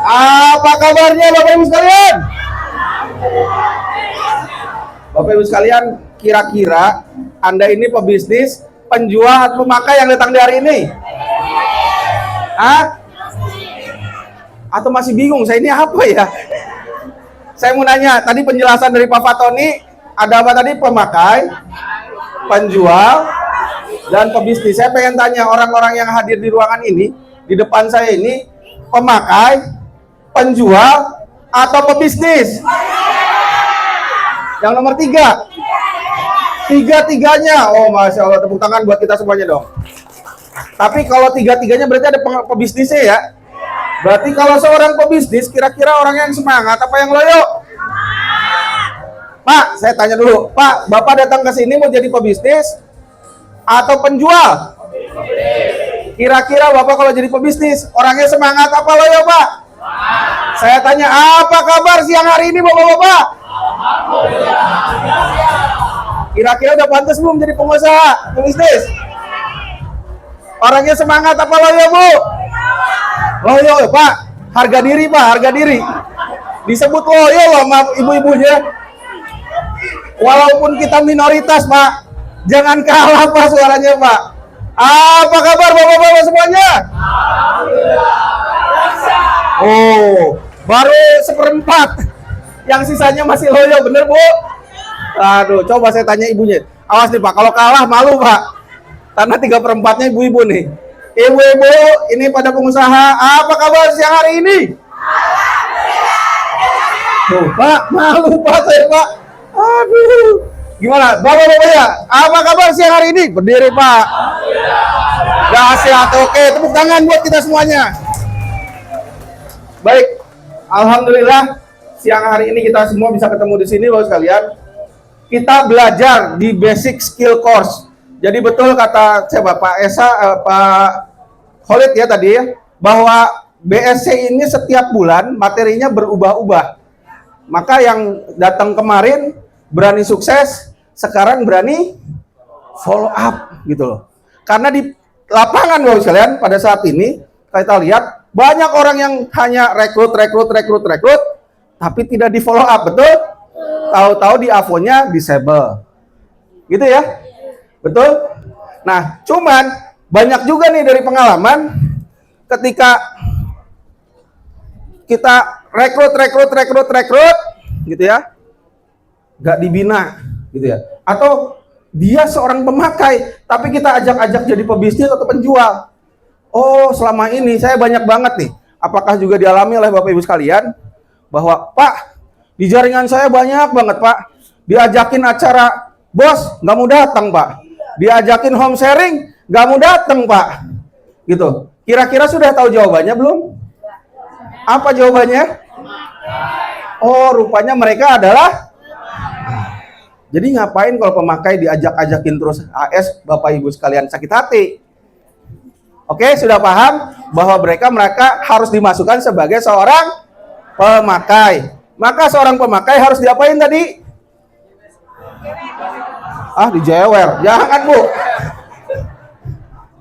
Apa kabarnya Bapak Ibu sekalian? Bapak Ibu sekalian, kira-kira Anda ini pebisnis, penjual atau pemakai yang datang di hari ini? Hah? Atau masih bingung, saya ini apa ya? Saya mau nanya, tadi penjelasan dari Pak Fatoni, ada apa tadi? Pemakai, penjual, dan pebisnis. Saya pengen tanya orang-orang yang hadir di ruangan ini, di depan saya ini, pemakai, penjual, atau pebisnis? Yang nomor 3. Tiga-tiganya. Oh Masya Allah, tepuk tangan buat kita semuanya dong. Tapi kalau tiga-tiganya berarti ada pebisnisnya ya. Berarti kalau seorang pebisnis, kira-kira orang yang semangat apa yang loyo? Pak, saya tanya dulu, Pak, Bapak datang ke sini mau jadi pebisnis atau penjual? Kira-kira Bapak kalau jadi pebisnis, orangnya semangat apa loyo, Pak? Saya tanya, apa kabar siang hari ini, Bapak-bapak? Kira-kira udah pantas belum jadi pengusaha, pebisnis? Orangnya semangat apa loyo, Bu? Loyo, Pak. Harga diri, Pak, harga diri. Disebut loyo loh sama ibu-ibunya. Walaupun kita minoritas, Pak, jangan kalah, Pak, suaranya, Pak. Apa kabar Bapak-bapak semuanya? Oh, baru 1/4. Yang sisanya masih loyo, bener, Bu? Aduh, coba saya tanya ibunya. Awas nih, Pak, kalau kalah malu, Pak. Karena 3/4-nya ibu-ibu nih. Ibu-ibu, ini pada pengusaha, apa kabar siang hari ini? Tuh, Pak, malu, Pak, saya, Pak. Aduh, gimana? Bapak-bapaknya, apa kabar siang hari ini? Berdiri, Pak. Dahsyat, oke, tepuk tangan buat kita semuanya. Baik, alhamdulillah siang hari ini kita semua bisa ketemu di sini, Bapak sekalian. kita belajar di basic skill course. Jadi betul kata siapa Pak Esa, Pak Khalid ya tadi ya, bahwa BSC ini setiap bulan materinya berubah-ubah. Maka yang datang kemarin berani sukses, sekarang berani follow up gitu loh. Karena di lapangan Bapak sekalian pada saat ini kita lihat banyak orang yang hanya rekrut, tapi tidak di follow up, betul? Tahu-tahu di AVO-nya disable, gitu ya, betul? Nah, cuman banyak juga nih dari pengalaman ketika kita rekrut, gitu ya, nggak dibina, gitu ya, atau dia seorang pemakai, tapi kita ajak-ajak jadi pebisnis atau penjual. Oh, selama ini saya banyak banget nih. Apakah juga dialami oleh Bapak Ibu sekalian bahwa Pak, di jaringan saya banyak banget Pak, diajakin acara bos nggak mau datang Pak, diajakin home sharing nggak mau datang Pak, gitu. Kira-kira sudah tahu jawabannya belum? Apa jawabannya? Oh, rupanya mereka adalah. Jadi ngapain kalau pemakai diajak-ajakin terus AS, Bapak Ibu sekalian sakit hati? Oke, sudah paham bahwa mereka harus dimasukkan sebagai seorang pemakai. Maka seorang pemakai harus diapain tadi? Dijewer. Jangan, Bu.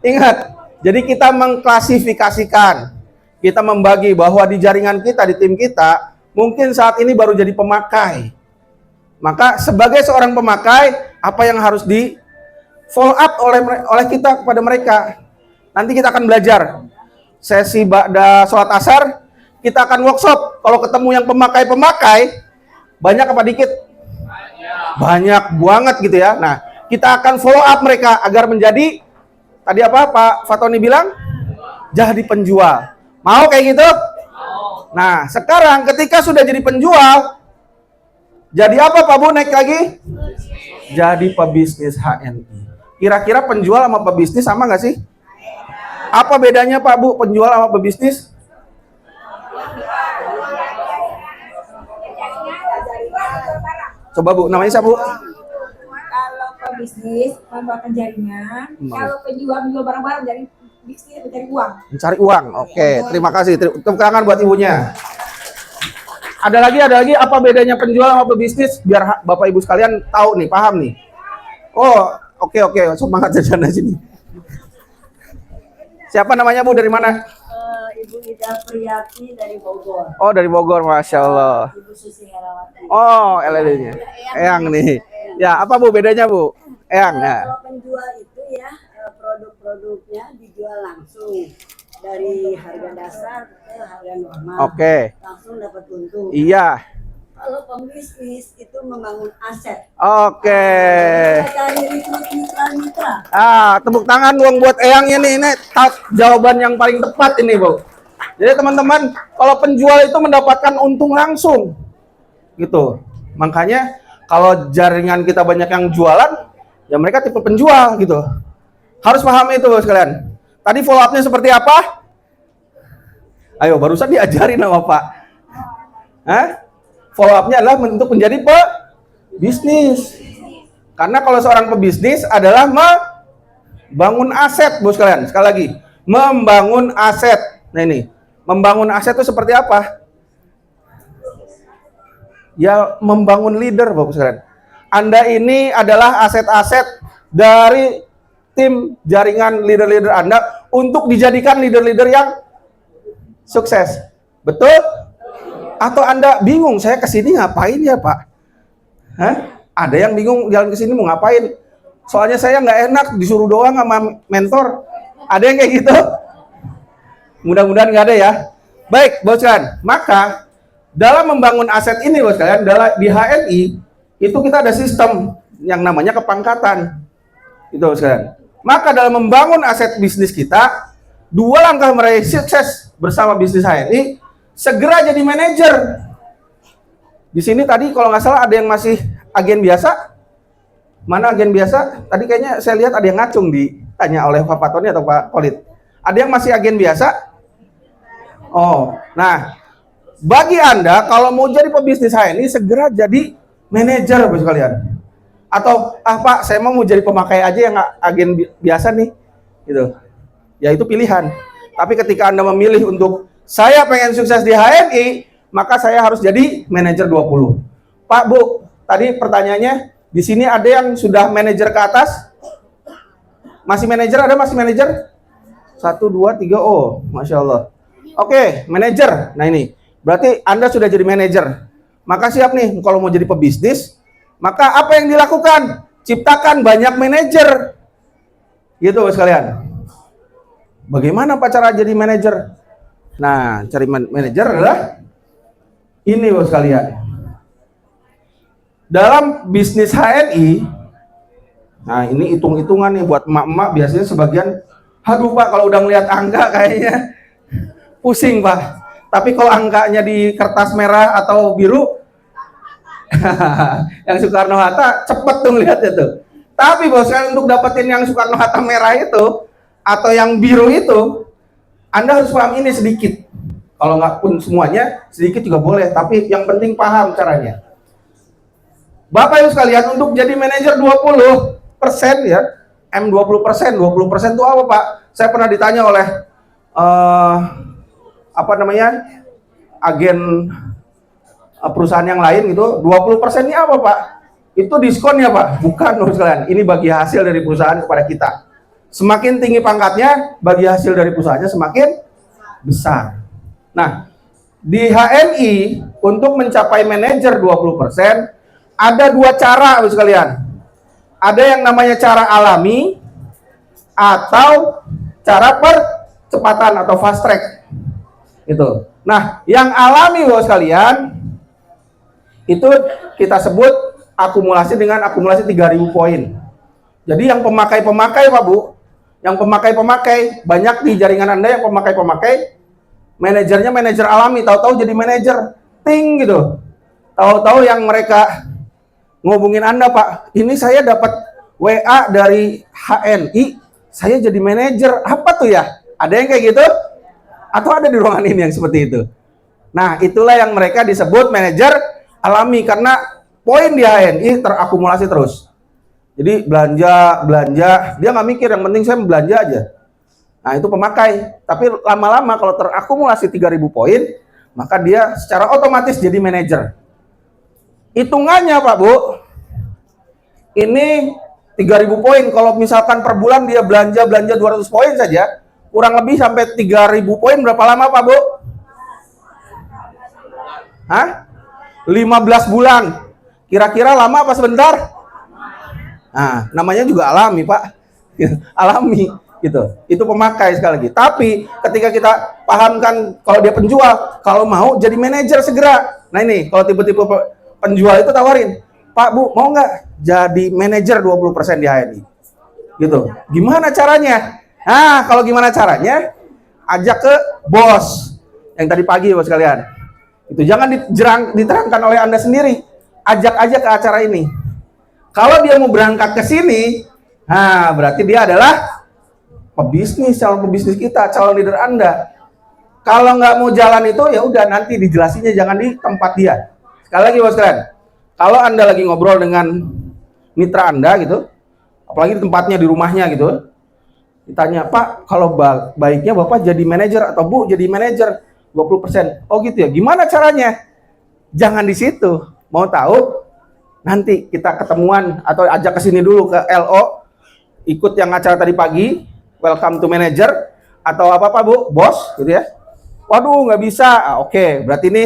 Ingat, jadi kita mengklasifikasikan. Kita membagi bahwa di jaringan kita, di tim kita, mungkin saat ini baru jadi pemakai. Maka sebagai seorang pemakai, apa yang harus di follow up oleh kita kepada mereka? Nanti kita akan belajar sesi ba'da sholat asar, kita akan workshop. Kalau ketemu yang pemakai-pemakai, banyak apa dikit? Banyak banget gitu ya. Nah, kita akan follow up mereka agar menjadi, tadi apa Pak Fatoni bilang? Jadi penjual. Mau kayak gitu? Nah, sekarang ketika sudah jadi penjual, jadi apa Pak Bu naik lagi? Jadi pebisnis HNI. Kira-kira penjual sama pebisnis sama nggak sih? Apa bedanya Pak Bu, penjual sama pebisnis? Coba Bu, namanya siapa Bu? Kalau pebisnis membuatkan jaringan, kalau penjual barang-barang dari bisnis mencari uang. Mencari uang. Oke, terima kasih. Tepuk tangan buat ibunya. Ada lagi apa bedanya penjual sama pebisnis biar Bapak Ibu sekalian tahu nih, paham nih. Oh, oke, semangat jajan sini. Siapa namanya Bu, dari mana? Ibu Ida Priyati dari Bogor. Oh, dari Bogor, Masya Allah. Ibu Susi Herawati. Oh, LLD-nya. Eyang nih. Ya, apa Bu bedanya Bu? Eyang ya. Kalau penjual itu ya produk-produknya dijual langsung dari harga dasar ke harga normal. Oke. Langsung dapat untung. Iya. Kalau pembisnis itu membangun aset. Oke. Cari rekrut mitra-mitra. Tepuk tangan dong buat Eyangnya nih. Ini jawaban yang paling tepat ini, Bu. Jadi teman-teman, kalau penjual itu mendapatkan untung langsung. Gitu. Makanya kalau jaringan kita banyak yang jualan, ya mereka tipe penjual gitu. Harus paham itu, Bu, sekalian. Tadi follow up-nya seperti apa? Ayo, barusan diajarin sama Pak. Follow up-nya adalah untuk menjadi pebisnis. Karena kalau seorang pebisnis adalah membangun aset, Bu sekalian. Sekali lagi, membangun aset. Nah ini, membangun aset itu seperti apa? Ya, membangun leader, Bu sekalian. Anda ini adalah aset-aset dari tim jaringan leader-leader Anda untuk dijadikan leader-leader yang sukses. Betul? Atau Anda bingung, saya kesini ngapain ya Pak? Ada yang bingung jalan kesini mau ngapain? Soalnya saya nggak enak disuruh doang sama mentor. Ada yang kayak gitu? Mudah-mudahan nggak ada ya. Baik, Bos sekalian. Maka dalam membangun aset ini, Bos sekalian, di HNI itu kita ada sistem yang namanya kepangkatan. Itu, Bos sekalian. Maka dalam membangun aset bisnis kita, 2 langkah meraih sukses bersama bisnis HNI, segera jadi manajer. Di sini tadi kalau nggak salah ada yang masih agen biasa. Mana agen biasa? Tadi kayaknya saya lihat ada yang ngacung ditanya oleh Pak Fatoni atau Pak Khalid. Ada yang masih agen biasa? Oh, nah bagi Anda kalau mau jadi pebisnis HNI segera jadi manajer, Bapak sekalian. Atau Pak, saya mau jadi pemakai aja yang agen biasa nih, gitu. Ya itu pilihan. Tapi ketika Anda memilih untuk saya pengen sukses di HNI, maka saya harus jadi manajer 20. Pak, Bu, tadi pertanyaannya, di sini ada yang sudah manajer ke atas? Masih manajer? Ada masih manajer? 1, 2, 3, oh, Masya Allah. Oke, manajer. Nah ini, berarti Anda sudah jadi manajer. Maka siap nih, kalau mau jadi pebisnis, maka apa yang dilakukan? Ciptakan banyak manajer. Gitu sekalian. Bagaimana Pak cara jadi manajer? Nah, cari manajer adalah ini Bos sekalian. Dalam bisnis HNI, nah ini hitung-hitungan nih buat emak-emak biasanya sebagian, aduh Pak kalau udah ngeliat angka kayaknya pusing Pak. Tapi kalau angkanya di kertas merah atau biru, yang Soekarno-Hatta cepet tuh ngeliatnya tuh. Tapi Bos sekalian untuk dapetin yang Soekarno-Hatta merah itu atau yang biru itu, Anda harus paham ini sedikit. Kalau nggak pun semuanya, sedikit juga boleh. Tapi yang penting paham caranya. Bapak Ibu sekalian, untuk jadi manajer 20% ya, M20%, 20% itu apa Pak? Saya pernah ditanya oleh agen perusahaan yang lain gitu, 20% ini apa Pak? Itu diskon ya Pak? Bukan Bapak sekalian, ini bagi hasil dari perusahaan kepada kita. Semakin tinggi pangkatnya, bagi hasil dari perusahaannya semakin besar. Nah, di HNI untuk mencapai manajer 20%, ada 2 cara Bapak sekalian. Ada yang namanya cara alami atau cara percepatan atau fast track. Itu. Nah, yang alami Bapak sekalian itu kita sebut akumulasi dengan akumulasi 3.000 poin. Jadi yang pemakai-pemakai Pak Bu, yang pemakai-pemakai banyak di jaringan Anda yang pemakai-pemakai, manajernya manajer alami, tahu-tahu jadi manajer ting gitu. Tahu-tahu yang mereka ngobongin Anda, Pak, ini saya dapat WA dari HNI, saya jadi manajer. Apa tuh ya? Ada yang kayak gitu? Atau ada di ruangan ini yang seperti itu? Nah, itulah yang mereka disebut manajer alami, karena poin di HNI terakumulasi terus. Jadi belanja, dia nggak mikir, yang penting saya belanja aja. Nah, itu pemakai. Tapi lama-lama kalau terakumulasi 3.000 poin, maka dia secara otomatis jadi manajer. Hitungannya Pak Bu, ini 3.000 poin. Kalau misalkan per bulan dia belanja 200 poin saja, kurang lebih sampai 3.000 poin berapa lama Pak Bu? Hah? 15 bulan. Kira-kira lama apa sebentar? Nah, namanya juga alami Pak. Alami gitu. Itu pemakai sekali lagi. Tapi ketika kita pahamkan kalau dia penjual, kalau mau jadi manajer segera. Nah ini, kalau tipe-tipe penjual itu tawarin, Pak Bu, mau nggak jadi manajer 20% di HNI? Gitu. Gimana caranya? Nah, kalau gimana caranya? Ajak ke bos. Yang tadi pagi Bos sekalian. Itu jangan diterangkan oleh Anda sendiri. Ajak aja ke acara ini. Kalau dia mau berangkat ke sini, nah berarti dia adalah pebisnis, calon pebisnis kita, calon leader Anda. Kalau nggak mau jalan itu, ya udah nanti dijelasinnya jangan di tempat dia. Sekali lagi Bos sekalian, kalau Anda lagi ngobrol dengan mitra Anda gitu, apalagi di tempatnya, di rumahnya gitu, ditanya, Pak, kalau baiknya Bapak jadi manajer atau Bu jadi manajer 20%. Oh gitu ya, gimana caranya? Jangan di situ. Mau tahu? Nanti kita ketemuan atau ajak ke sini dulu ke LO, ikut yang acara tadi pagi, welcome to manager, atau apa Bu, bos gitu ya. Waduh, nggak bisa. Oke, berarti ini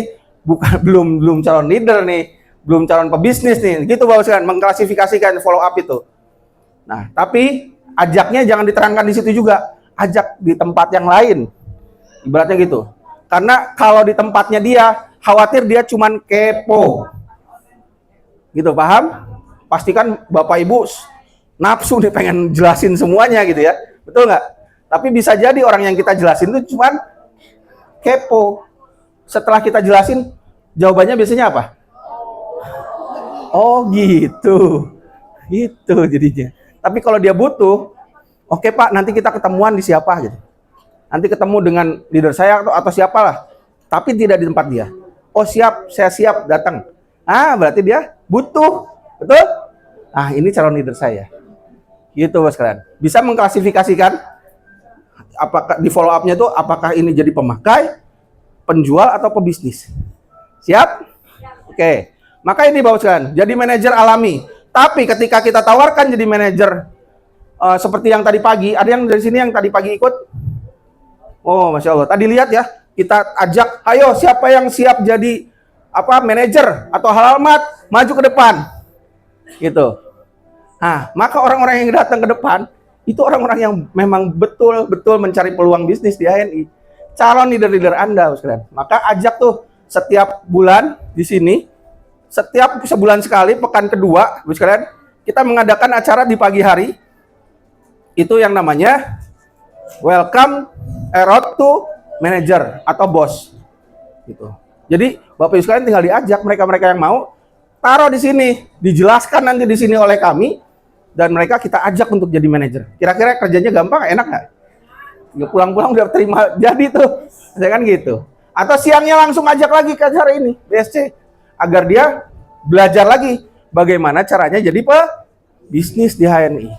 belum calon leader nih, belum calon pebisnis nih. Gitu Bapak sekalian, mengklasifikasikan follow up itu. Nah, tapi ajaknya jangan diterangkan di situ juga, ajak di tempat yang lain. Ibaratnya gitu. Karena kalau di tempatnya dia, khawatir dia cuman kepo. Gitu, paham? Pastikan Bapak Ibu nafsu nih pengen jelasin semuanya gitu ya. Betul nggak? Tapi bisa jadi orang yang kita jelasin itu cuman kepo. Setelah kita jelasin, jawabannya biasanya apa? Oh gitu. Gitu jadinya. Tapi kalau dia butuh, oke Pak, nanti kita ketemuan di siapa gitu. Nanti ketemu dengan leader saya atau siapalah. Tapi tidak di tempat dia. Oh siap, saya siap datang. Ah, berarti dia butuh. Betul? Ah, ini calon leader saya. Gitu bos kalian. Bisa mengklasifikasikan apakah di follow up-nya tuh apakah ini jadi pemakai, penjual atau pebisnis. Siap? Oke. Maka ini bos kalian, jadi manajer alami. Tapi ketika kita tawarkan jadi manajer seperti yang tadi pagi, ada yang dari sini yang tadi pagi ikut? Oh, Masya Allah. Tadi lihat ya, kita ajak, ayo siapa yang siap jadi manajer atau halamat, maju ke depan. Gitu. Nah, maka orang-orang yang datang ke depan itu orang-orang yang memang betul-betul mencari peluang bisnis di HNI. Calon leader-leader Anda, sekalian. Maka ajak tuh setiap bulan di sini, setiap sebulan sekali, pekan kedua, sekalian, kita mengadakan acara di pagi hari. Itu yang namanya Welcome Road to Manager atau Bos. Gitu. Jadi Bapak Ibu sekalian tinggal diajak mereka-mereka yang mau taruh di sini, dijelaskan nanti di sini oleh kami. Dan mereka kita ajak untuk jadi manajer. Kira-kira kerjanya gampang, enak nggak? Ya pulang-pulang udah terima jadi tuh, saya kan gitu. Atau siangnya langsung ajak lagi ke acara ini, BSC, agar dia belajar lagi bagaimana caranya jadi bisnis di HNI.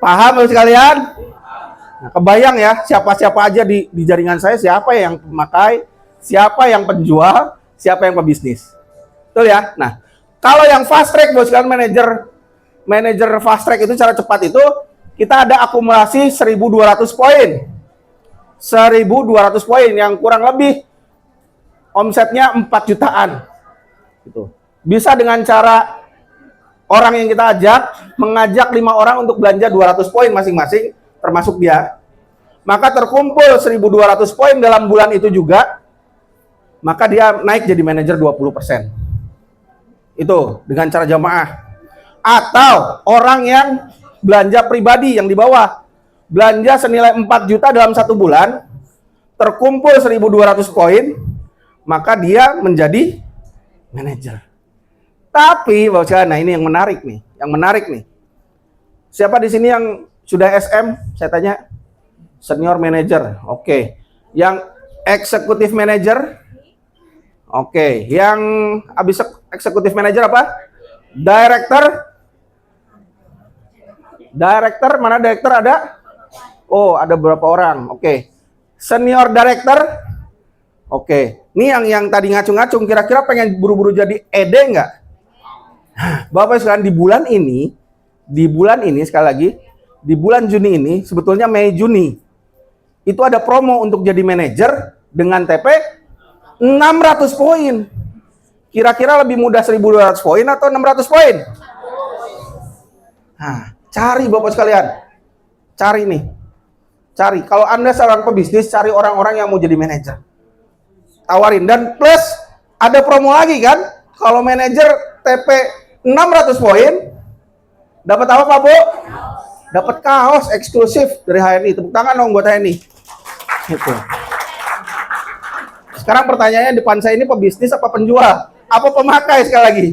Paham sekalian? Nah, kebayang ya siapa-siapa aja di jaringan saya, siapa yang pemakai, siapa yang penjual, siapa yang pebisnis. Betul ya? Nah, kalau yang fast track bos kalian manajer fast track itu cara cepat itu kita ada akumulasi 1.200 poin. 1.200 poin yang kurang lebih omsetnya 4 jutaan. Gitu. Bisa dengan cara orang yang kita ajak mengajak 5 orang untuk belanja 200 poin masing-masing termasuk dia. Maka terkumpul 1.200 poin dalam bulan itu juga. Maka dia naik jadi manajer 20%. Itu dengan cara jamaah. Atau orang yang belanja pribadi yang di bawah belanja senilai 4 juta dalam 1 bulan, terkumpul 1.200 poin, maka dia menjadi manajer. Tapi nah ini yang menarik nih, siapa di sini yang sudah SM? Saya tanya, senior manager, oke. Yang eksekutif manager, oke. Yang habis eksekutif manager apa? Director, mana director ada? Oh, ada beberapa orang. Oke. Senior director. Oke. Ini yang tadi ngacung-ngacung, kira-kira pengen buru-buru jadi ED nggak? Bapak sekalian, di bulan ini sekali lagi, di bulan Juni ini, sebetulnya Mei Juni, itu ada promo untuk jadi manajer dengan TP 600 poin. Kira-kira lebih mudah 1.200 poin atau 600 poin? Nah, cari Bapak sekalian. Cari nih. Cari. Kalau Anda seorang pebisnis, cari orang-orang yang mau jadi manajer. Tawarin. Dan plus, ada promo lagi kan? Kalau manajer TP 600 poin, dapat apa Pak Bu? Dapat kaos eksklusif dari HNI. Tepuk tangan dong buat HNI. Gitu. Sekarang pertanyaannya, di depan saya ini pebisnis apa penjual? Apa pemakai sekali lagi?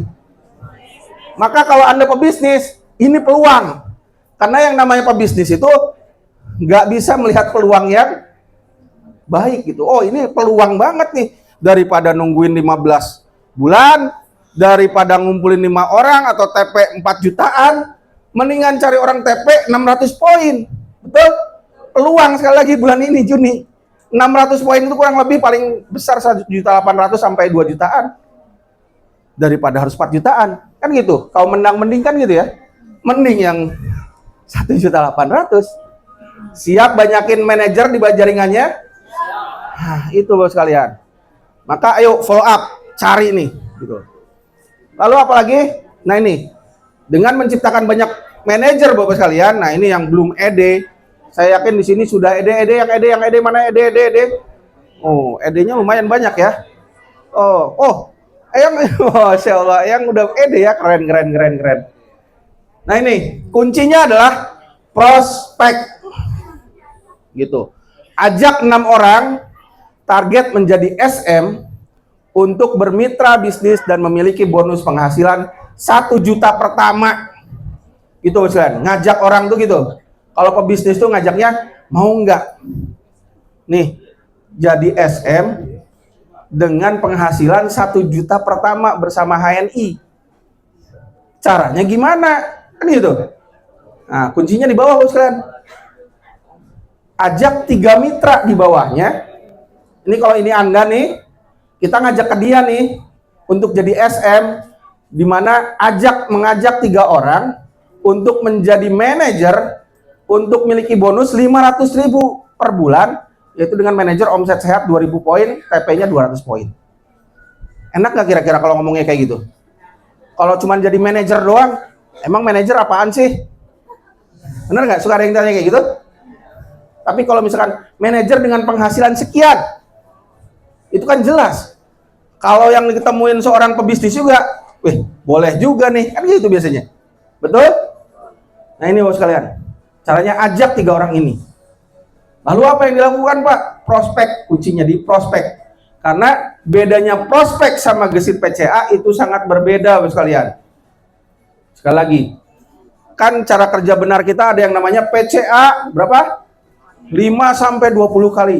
Maka kalau Anda pebisnis, ini peluang. Karena yang namanya pebisnis itu nggak bisa melihat peluang yang baik gitu. Oh, ini peluang banget nih. Daripada nungguin 15 bulan, daripada ngumpulin 5 orang atau TP 4 jutaan, mendingan cari orang TP 600 poin. Betul? Peluang sekali lagi bulan ini Juni. 600 poin itu kurang lebih paling besar 1.800.000 sampai 2 jutaan. Daripada harus 4 jutaan. Kan gitu. Kalau menang mending kan gitu ya. Mending yang 1.800.000. Siap banyakin manajer di jaringannya? Nah, itu bos sekalian. Maka ayo follow up, cari nih gitu. Lalu apalagi? Nah ini, dengan menciptakan banyak manajer Bapak sekalian. Nah, ini yang belum ED. Saya yakin di sini sudah ED yang ED mana ED. Oh, ED-nya lumayan banyak ya. Yang Masya Allah, yang udah ED ya, keren. Nah ini, kuncinya adalah prospek. Gitu. Ajak 6 orang, target menjadi SM untuk bermitra bisnis dan memiliki bonus penghasilan 1 juta pertama. Gitu kan, ngajak orang tuh gitu. Kalau pebisnis tuh ngajaknya mau nggak? Nih, jadi SM dengan penghasilan 1 juta pertama bersama HNI. Caranya gimana? Kan gitu. Nah, kuncinya di bawah Bapak sekalian. Ajak 3 mitra di bawahnya. Ini kalau ini Anda nih, kita ngajak ke dia nih untuk jadi SM, di mana mengajak 3 orang untuk menjadi manajer, untuk memiliki bonus 500.000 per bulan, yaitu dengan manajer omset sehat 2.000 poin, TP-nya 200 poin. Enak nggak kira-kira kalau ngomongnya kayak gitu? Kalau cuma jadi manajer doang, emang manajer apaan sih? Bener nggak? Suka ada yang tanya kayak gitu? Tapi kalau misalkan manajer dengan penghasilan sekian, itu kan jelas. Kalau yang ditemuin seorang pebisnis juga, wih, boleh juga nih, kan gitu biasanya. Betul? Nah ini Bapak sekalian, caranya ajak 3 orang ini. Lalu apa yang dilakukan Pak? Prospek, kuncinya di prospek. Karena bedanya prospek sama gesit PCA itu sangat berbeda Bapak sekalian. Sekali lagi, kan cara kerja benar kita ada yang namanya PCA berapa? 5-20 kali.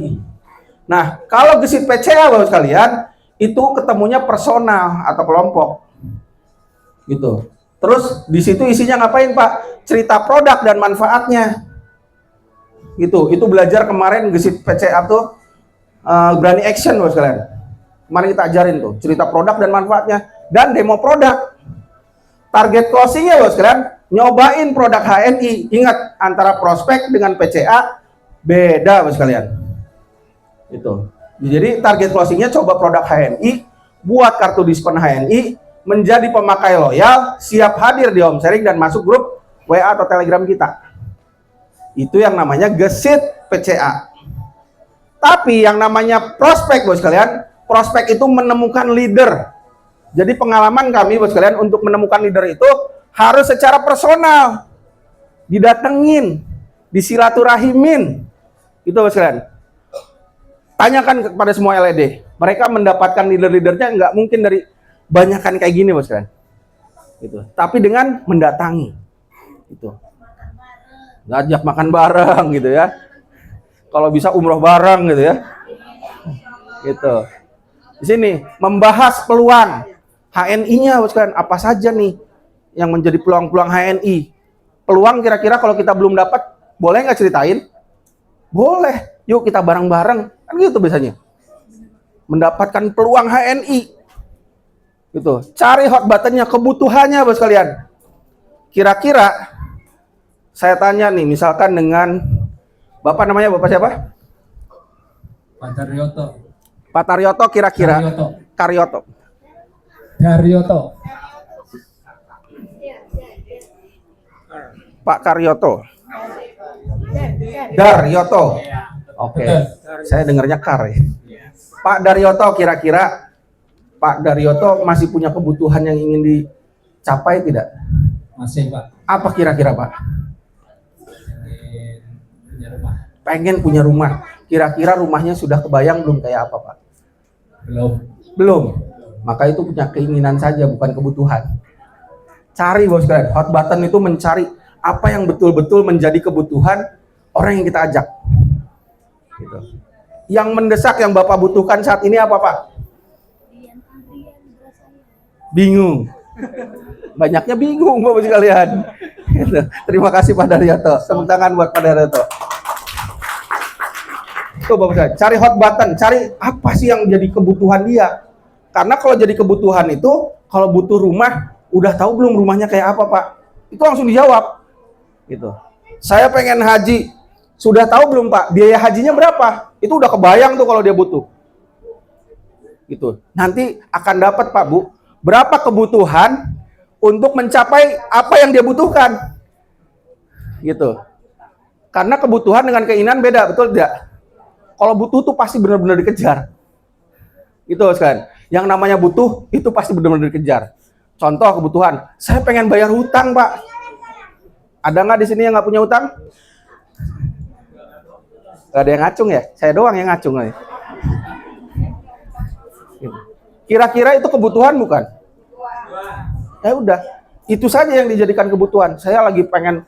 Nah, kalau gesit PCA Bapak sekalian, itu ketemunya personal atau kelompok. Gitu. Terus di situ isinya ngapain Pak? Cerita produk dan manfaatnya. Gitu. Itu belajar kemarin gesit PCA tuh berani action Bapak sekalian. Kemarin kita ajarin tuh, cerita produk dan manfaatnya dan demo produk. Target closingnya Bapak sekalian, nyobain produk HNI. Ingat, antara prospek dengan PCA beda Bapak sekalian. Itu. Jadi target closingnya coba produk HNI, buat kartu diskon HNI, menjadi pemakai loyal, siap hadir di home sharing dan masuk grup WA atau Telegram kita. Itu yang namanya gesit PCA. Tapi yang namanya prospek Bapak sekalian, prospek itu menemukan leader. Jadi pengalaman kami Bapak sekalian untuk menemukan leader itu harus secara personal. Didatengin, disilahurahimin. Itu Bapak sekalian. Tanyakan kepada semua LED. Mereka mendapatkan leader-leadernya nggak mungkin dari banyakan kayak gini Bapak sekalian. Gitu. Tapi dengan mendatangi. Gitu. Ngajak makan bareng gitu ya. Kalau bisa umroh bareng gitu ya. Gitu. Di sini membahas peluang HNI-nya Bapak sekalian, apa saja nih yang menjadi peluang-peluang HNI. Peluang kira-kira kalau kita belum dapat, boleh nggak ceritain? Boleh. Yuk kita bareng-bareng. Kan gitu biasanya. Mendapatkan peluang HNI. Gitu. Cari hot buttonnya, kebutuhannya Bapak sekalian. Kira-kira saya tanya nih, misalkan dengan Bapak namanya Bapak siapa? Pak Daryoto. Pak Taryoto kira-kira. Karyoto. Karyoto. Daryoto. Pak Karyoto. Daryoto. Oke. Saya dengarnya Kar ya. Pak Daryoto kira-kira Pak Daryoto masih punya kebutuhan yang ingin dicapai tidak? Masih Pak. Apa kira-kira Pak? Punya rumah. Pengen punya rumah. Kira-kira rumahnya sudah kebayang belum kayak apa Pak? Belum. Belum. Maka itu punya keinginan saja, bukan kebutuhan. Cari Bos sekalian. Hot button itu mencari apa yang betul-betul menjadi kebutuhan orang yang kita ajak. Gitu. Yang mendesak yang Bapak butuhkan saat ini apa Pak? Bingung. Banyaknya bingung Bapak sekalian. Gitu. Terima kasih Pak Daryoto. Tepuk tangan buat Pak Daryoto. Tuh Bapak sekalian, cari hot button, cari apa sih yang jadi kebutuhan dia. Karena kalau jadi kebutuhan itu, kalau butuh rumah, udah tahu belum rumahnya kayak apa Pak? Itu langsung dijawab. Gitu. Saya pengen haji, sudah tahu belum Pak? Biaya hajinya berapa? Itu udah kebayang tuh kalau dia butuh. Gitu. Nanti akan dapat Pak Bu, berapa kebutuhan untuk mencapai apa yang dia butuhkan. Gitu. Karena kebutuhan dengan keinginan beda, betul tidak? Kalau butuh tuh pasti benar-benar dikejar. Gitu sekalian. Yang namanya butuh itu pasti benar-benar dikejar. Contoh kebutuhan, saya pengen bayar hutang Pak. Ada nggak di sini yang nggak punya hutang? Gak ada yang ngacung ya? Saya doang yang ngacung nih. Kira-kira itu kebutuhan bukan? Ya udah, itu saja yang dijadikan kebutuhan. Saya lagi pengen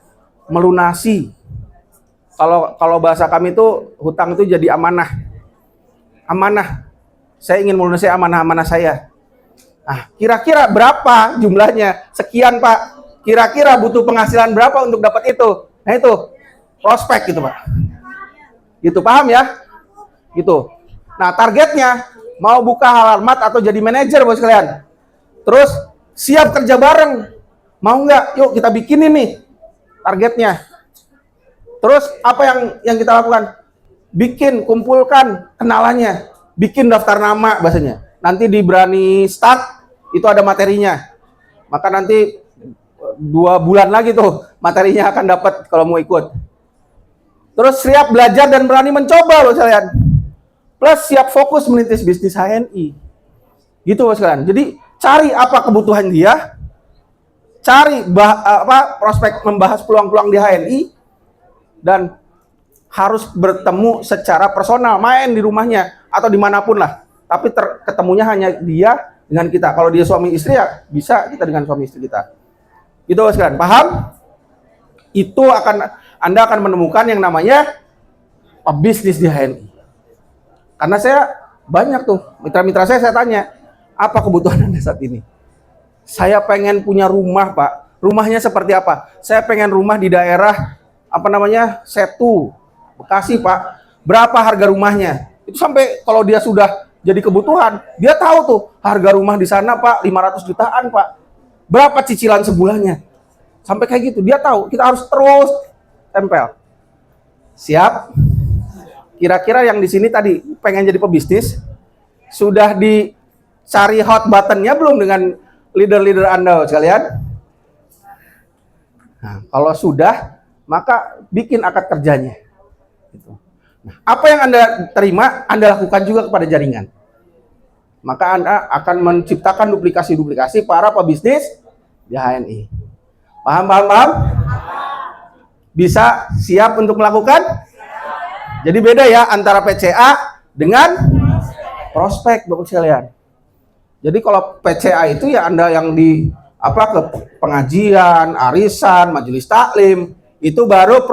melunasi. Kalau bahasa kami itu hutang itu jadi amanah. Amanah. Saya ingin melunasi amanah-amanah saya. Nah, kira-kira berapa jumlahnya? Sekian, Pak. Kira-kira butuh penghasilan berapa untuk dapat itu? Nah, itu prospek gitu, Pak. Gitu, paham ya? Gitu. Nah, targetnya mau buka alamat atau jadi manajer, Bos sekalian. Terus siap kerja bareng. Mau nggak? Yuk kita bikin ini targetnya. Terus apa yang kita lakukan? Bikin, kumpulkan kenalannya, bikin daftar nama bahasanya. Nanti di Berani Start itu ada materinya. Maka nanti 2 bulan lagi tuh materinya akan dapat kalau mau ikut. Terus siap belajar dan berani mencoba loh sekalian. Plus siap fokus merintis bisnis HNI. Gitu loh sekalian. Jadi cari apa kebutuhan dia, cari prospek membahas peluang-peluang di HNI, dan harus bertemu secara personal, main di rumahnya atau dimanapun lah. Tapi ketemunya hanya dia dengan kita. Kalau dia suami istri ya bisa kita dengan suami istri kita. Gitu sekalian, paham? Itu Anda akan menemukan yang namanya bisnis di HNI. Karena saya banyak tuh mitra-mitra saya tanya, apa kebutuhan Anda saat ini? Saya pengen punya rumah, Pak. Rumahnya seperti apa? Saya pengen rumah di daerah Setu, Bekasi, Pak. Berapa harga rumahnya? Itu sampai kalau dia sudah jadi kebutuhan, dia tahu tuh harga rumah di sana, Pak, 500 jutaan, Pak. Berapa cicilan sebulannya? Sampai kayak gitu, dia tahu. Kita harus terus tempel. Siap? Kira-kira yang di sini tadi pengen jadi pebisnis, sudah dicari hot buttonnya belum dengan leader-leader Anda sekalian? Nah, kalau sudah, maka bikin akad kerjanya. Gitu. Nah, apa yang Anda terima, Anda lakukan juga kepada jaringan. Maka Anda akan menciptakan duplikasi-duplikasi para pebisnis di HNI. Paham? Bisa siap untuk melakukan? Jadi beda ya antara PCA dengan prospek, Bapak sekalian. Jadi kalau PCA itu ya Anda yang ke pengajian, arisan, majelis taklim, itu baru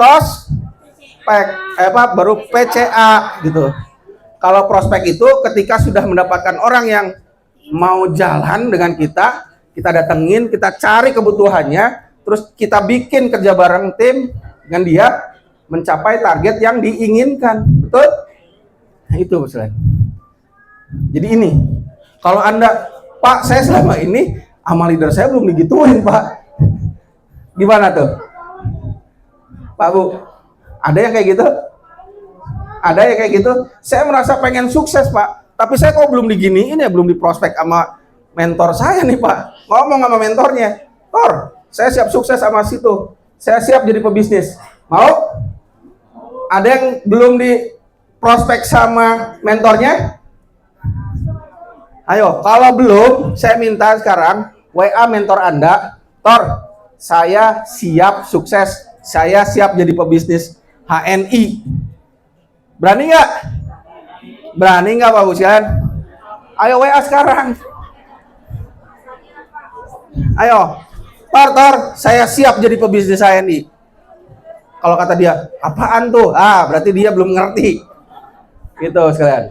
baru PCA gitu. Kalau prospek itu ketika sudah mendapatkan orang yang mau jalan dengan kita datengin, kita cari kebutuhannya, terus kita bikin kerja bareng tim dengan dia mencapai target yang diinginkan. Betul? Nah, itu maksudnya. Jadi ini, kalau Anda, Pak, saya selama ini sama leader saya belum digituin, Pak. Gimana tuh? Pak, Bu, ada yang kayak gitu? Ada yang kayak gitu? Saya merasa pengen sukses, Pak. Tapi saya kok belum diginiin ya, belum diprospek sama mentor saya nih, Pak. Ngomong sama mentornya, Tor, saya siap sukses sama situ. Saya siap jadi pebisnis. Mau? Ada yang belum diprospek sama mentornya? Ayo, kalau belum, saya minta sekarang WA mentor Anda, Tor, saya siap sukses. Saya siap jadi pebisnis HNI. Berani nggak? Berani nggak, Pak Busian? Ayo WA sekarang. Ayo, Tor, saya siap jadi pebisnis HNI. Kalau kata dia, apaan tuh? Berarti dia belum ngerti. Gitu sekalian.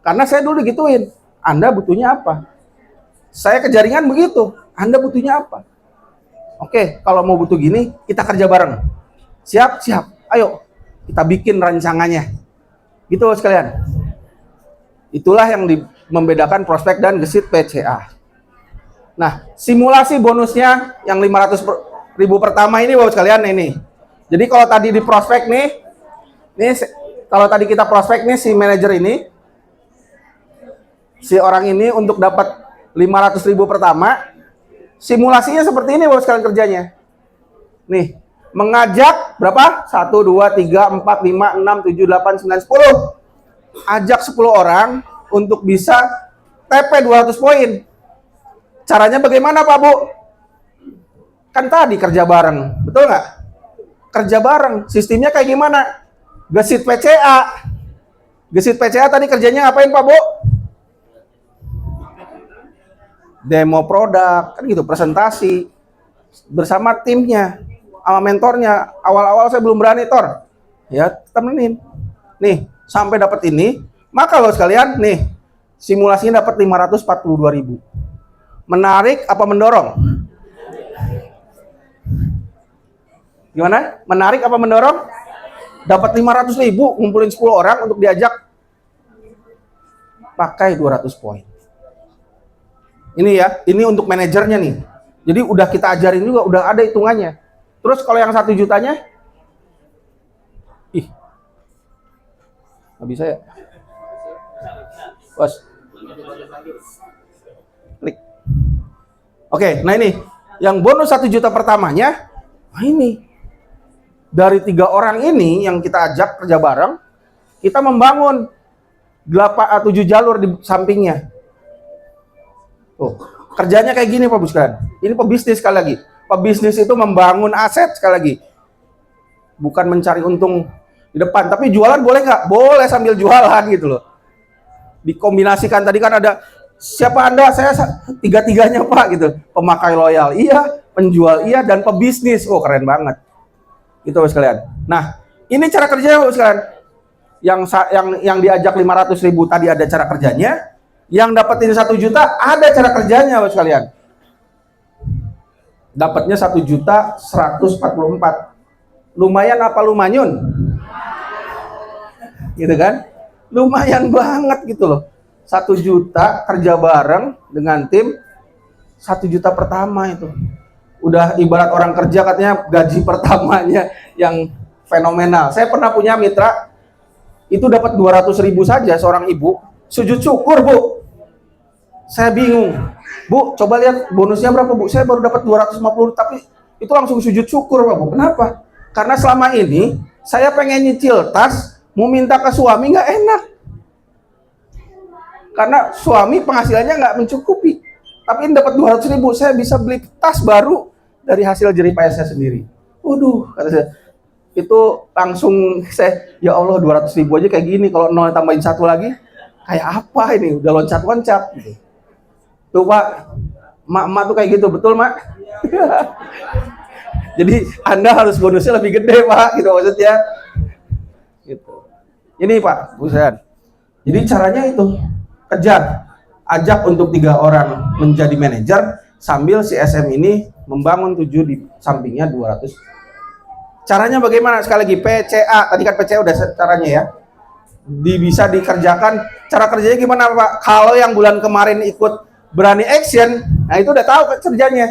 Karena saya dulu gituin. Anda butuhnya apa? Saya ke jaringan begitu. Anda butuhnya apa? Oke, kalau mau butuh gini, kita kerja bareng. Siap? Ayo, kita bikin rancangannya. Gitu sekalian. Itulah yang membedakan prospek dan gesit PCA. Nah, simulasi bonusnya yang 500.000 pertama ini, Bapak sekalian, ini. Jadi kalau tadi di prospek nih, kalau tadi kita prospek nih si manajer ini, si orang ini untuk dapat 500.000 pertama, simulasinya seperti ini, Bapak sekalian kerjanya. Nih, mengajak berapa? 1, 2, 3, 4, 5, 6, 7, 8, 9, 10. Ajak 10 orang untuk bisa TP 200 poin. Caranya bagaimana, Pak Bu? Kan tadi kerja bareng, betul nggak? Kerja bareng, sistemnya kayak gimana? Gesit PCA. Gesit PCA tadi kerjanya ngapain, Pak Bu? Demo produk, kan gitu, presentasi bersama timnya, sama mentornya. Awal-awal saya belum berani, Tor. Ya, temenin. Nih, sampai dapat ini, maka lo sekalian, nih, simulasinya dapat 542.000. Menarik apa mendorong? Gimana? Menarik apa mendorong? Dapat 500.000, ngumpulin 10 orang untuk diajak pakai 200 poin. Ini ya, ini untuk manajernya nih. Jadi udah kita ajarin juga, udah ada hitungannya. Terus kalau yang 1 jutanya? Ih, nggak bisa ya? Bos. Klik. Oke, nah ini. Yang bonus 1 juta pertamanya, nah ini. Dari 3 orang ini yang kita ajak kerja bareng, kita membangun 7 jalur di sampingnya. Tuh, kerjanya kayak gini Pak Bos kan. Ini pebisnis sekali lagi. Pebisnis itu membangun aset sekali lagi. Bukan mencari untung di depan, tapi jualan boleh nggak? Boleh sambil jualan gitu loh. Dikombinasikan tadi kan ada siapa Anda? Saya tiga-tiganya Pak gitu. Pemakai loyal, iya, penjual iya, dan pebisnis. Oh, keren banget. Gitu Bapak sekalian. Nah, ini cara kerjanya Bapak sekalian. Yang diajak 500.000 tadi ada cara kerjanya. Yang dapetin 1 juta ada cara kerjanya Bapak sekalian. Dapatnya 1.144. Lumayan apa lumanyun? Gitu kan? Lumayan banget gitu loh. 1 juta kerja bareng dengan tim, 1 juta pertama itu. Udah ibarat orang kerja katanya gaji pertamanya yang fenomenal. Saya pernah punya mitra itu dapat 200.000 saja seorang ibu, sujud syukur Bu. Saya bingung, Bu, coba lihat bonusnya berapa Bu? Saya baru dapat 250, tapi itu langsung sujud syukur Pak Bu. Kenapa? Karena selama ini saya pengen nyicil tas, mau minta ke suami nggak enak. Karena suami penghasilannya nggak mencukupi. Tapi ini dapat 200.000, saya bisa beli tas baru dari hasil jerih payah saya sendiri. Waduh, kata saya, itu langsung saya, ya Allah 200.000 aja kayak gini, kalau 0 tambahin 1 lagi, kayak apa ini? Udah loncat-loncat gitu. Tuh Pak, mak-mak tuh kayak gitu, betul Mak? Jadi Anda harus bonusnya lebih gede Pak, gitu maksudnya. Gitu. Ini Pak, bukan. Jadi caranya itu, kejar, ajak untuk 3 orang menjadi manajer, sambil si SM ini membangun 7 di sampingnya 200. Caranya bagaimana? Sekali lagi, PCA, tadi kan PCA udah caranya ya. Bisa dikerjakan, cara kerjanya gimana Pak? Kalau yang bulan kemarin ikut berani action, nah itu udah tahu kerjanya.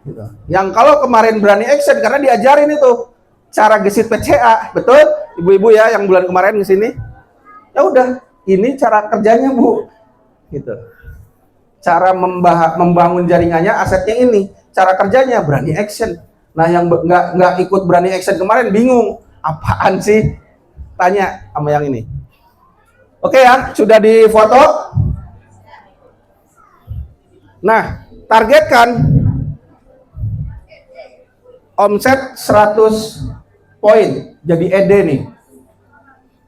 Gitu. Yang kalau kemarin berani action karena diajarin itu cara gesit PCA, betul? Ibu-ibu ya yang bulan kemarin di sini. Ya udah, ini cara kerjanya Bu. Gitu. Cara membangun jaringannya, asetnya ini. Cara kerjanya berani action. Nah yang nggak ikut berani action kemarin bingung, apaan sih? Tanya sama yang ini. Oke ya, sudah difoto. Nah, targetkan omset 100 poin jadi ED nih.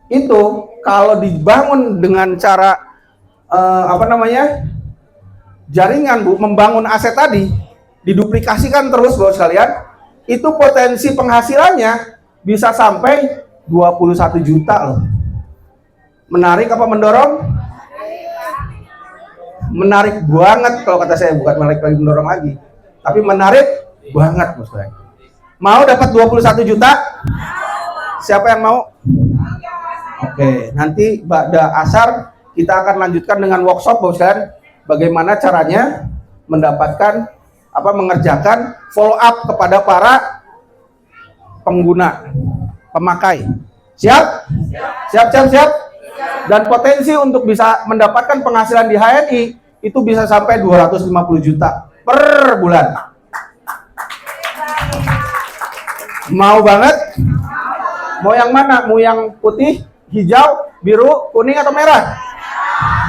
Itu kalau dibangun dengan cara jaringan Bu, membangun aset tadi, diduplikasikan terus Bapak sekalian, itu potensi penghasilannya bisa sampai 21 juta loh. Menarik apa mendorong? Menarik banget kalau kata saya, bukan menarik lagi mendorong lagi, tapi menarik banget Bapak sekalian. Mau dapat 21 juta? Siapa yang mau? Oke, nanti pada asar kita akan lanjutkan dengan workshop Bapak sekalian, bagaimana caranya mendapatkan mengerjakan follow up kepada para pengguna, pemakai. Siap? Siap. Dan potensi untuk bisa mendapatkan penghasilan di HNI itu bisa sampai 250 juta per bulan. Mau banget? Mau yang mana? Mau yang putih, hijau, biru, kuning, atau merah?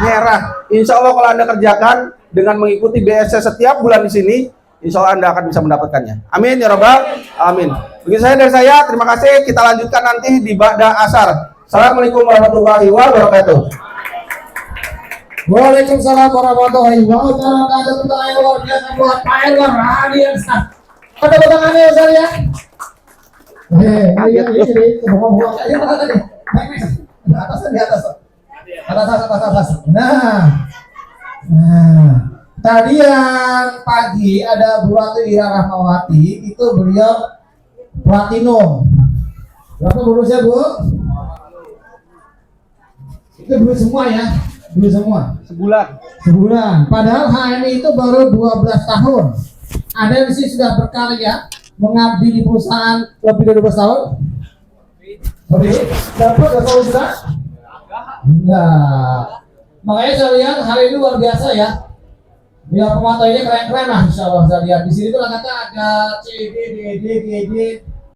Merah. Insya Allah kalau Anda kerjakan dengan mengikuti BSC setiap bulan di sini, insya Allah Anda akan bisa mendapatkannya. Amin ya Rabbal Amin. Begitu saya dari saya. Terima kasih. Kita lanjutkan nanti di Ba'da Asar. Assalamualaikum warahmatullahi wabarakatuh. Waalaikumsalam warahmatullahi wabarakatuh. Tepuk tangan luar biasa buat Pak Erwan Radiansyah. Tepuk tangannya ya Ustaz ya. Di atas. Atas. Nah. Tadi yang pagi ada Bu Ratu Ira Rahmawati, itu beliau platinum. Berapa bonusnya Bu? Itu duit semua ya, duit semua. Sebulan. Padahal HMI itu baru 12 tahun. Ada yang di sini sudah berkarya mengabdi di perusahaan lebih dari 12 tahun. Lebih? Dapat atau tahu sudah? Enggak. Makanya saya lihat hari ini luar biasa ya. Ya pemantauannya keren-keren lah, insya Allah saya lihat di sini tuh kata ada CD, DD, GD,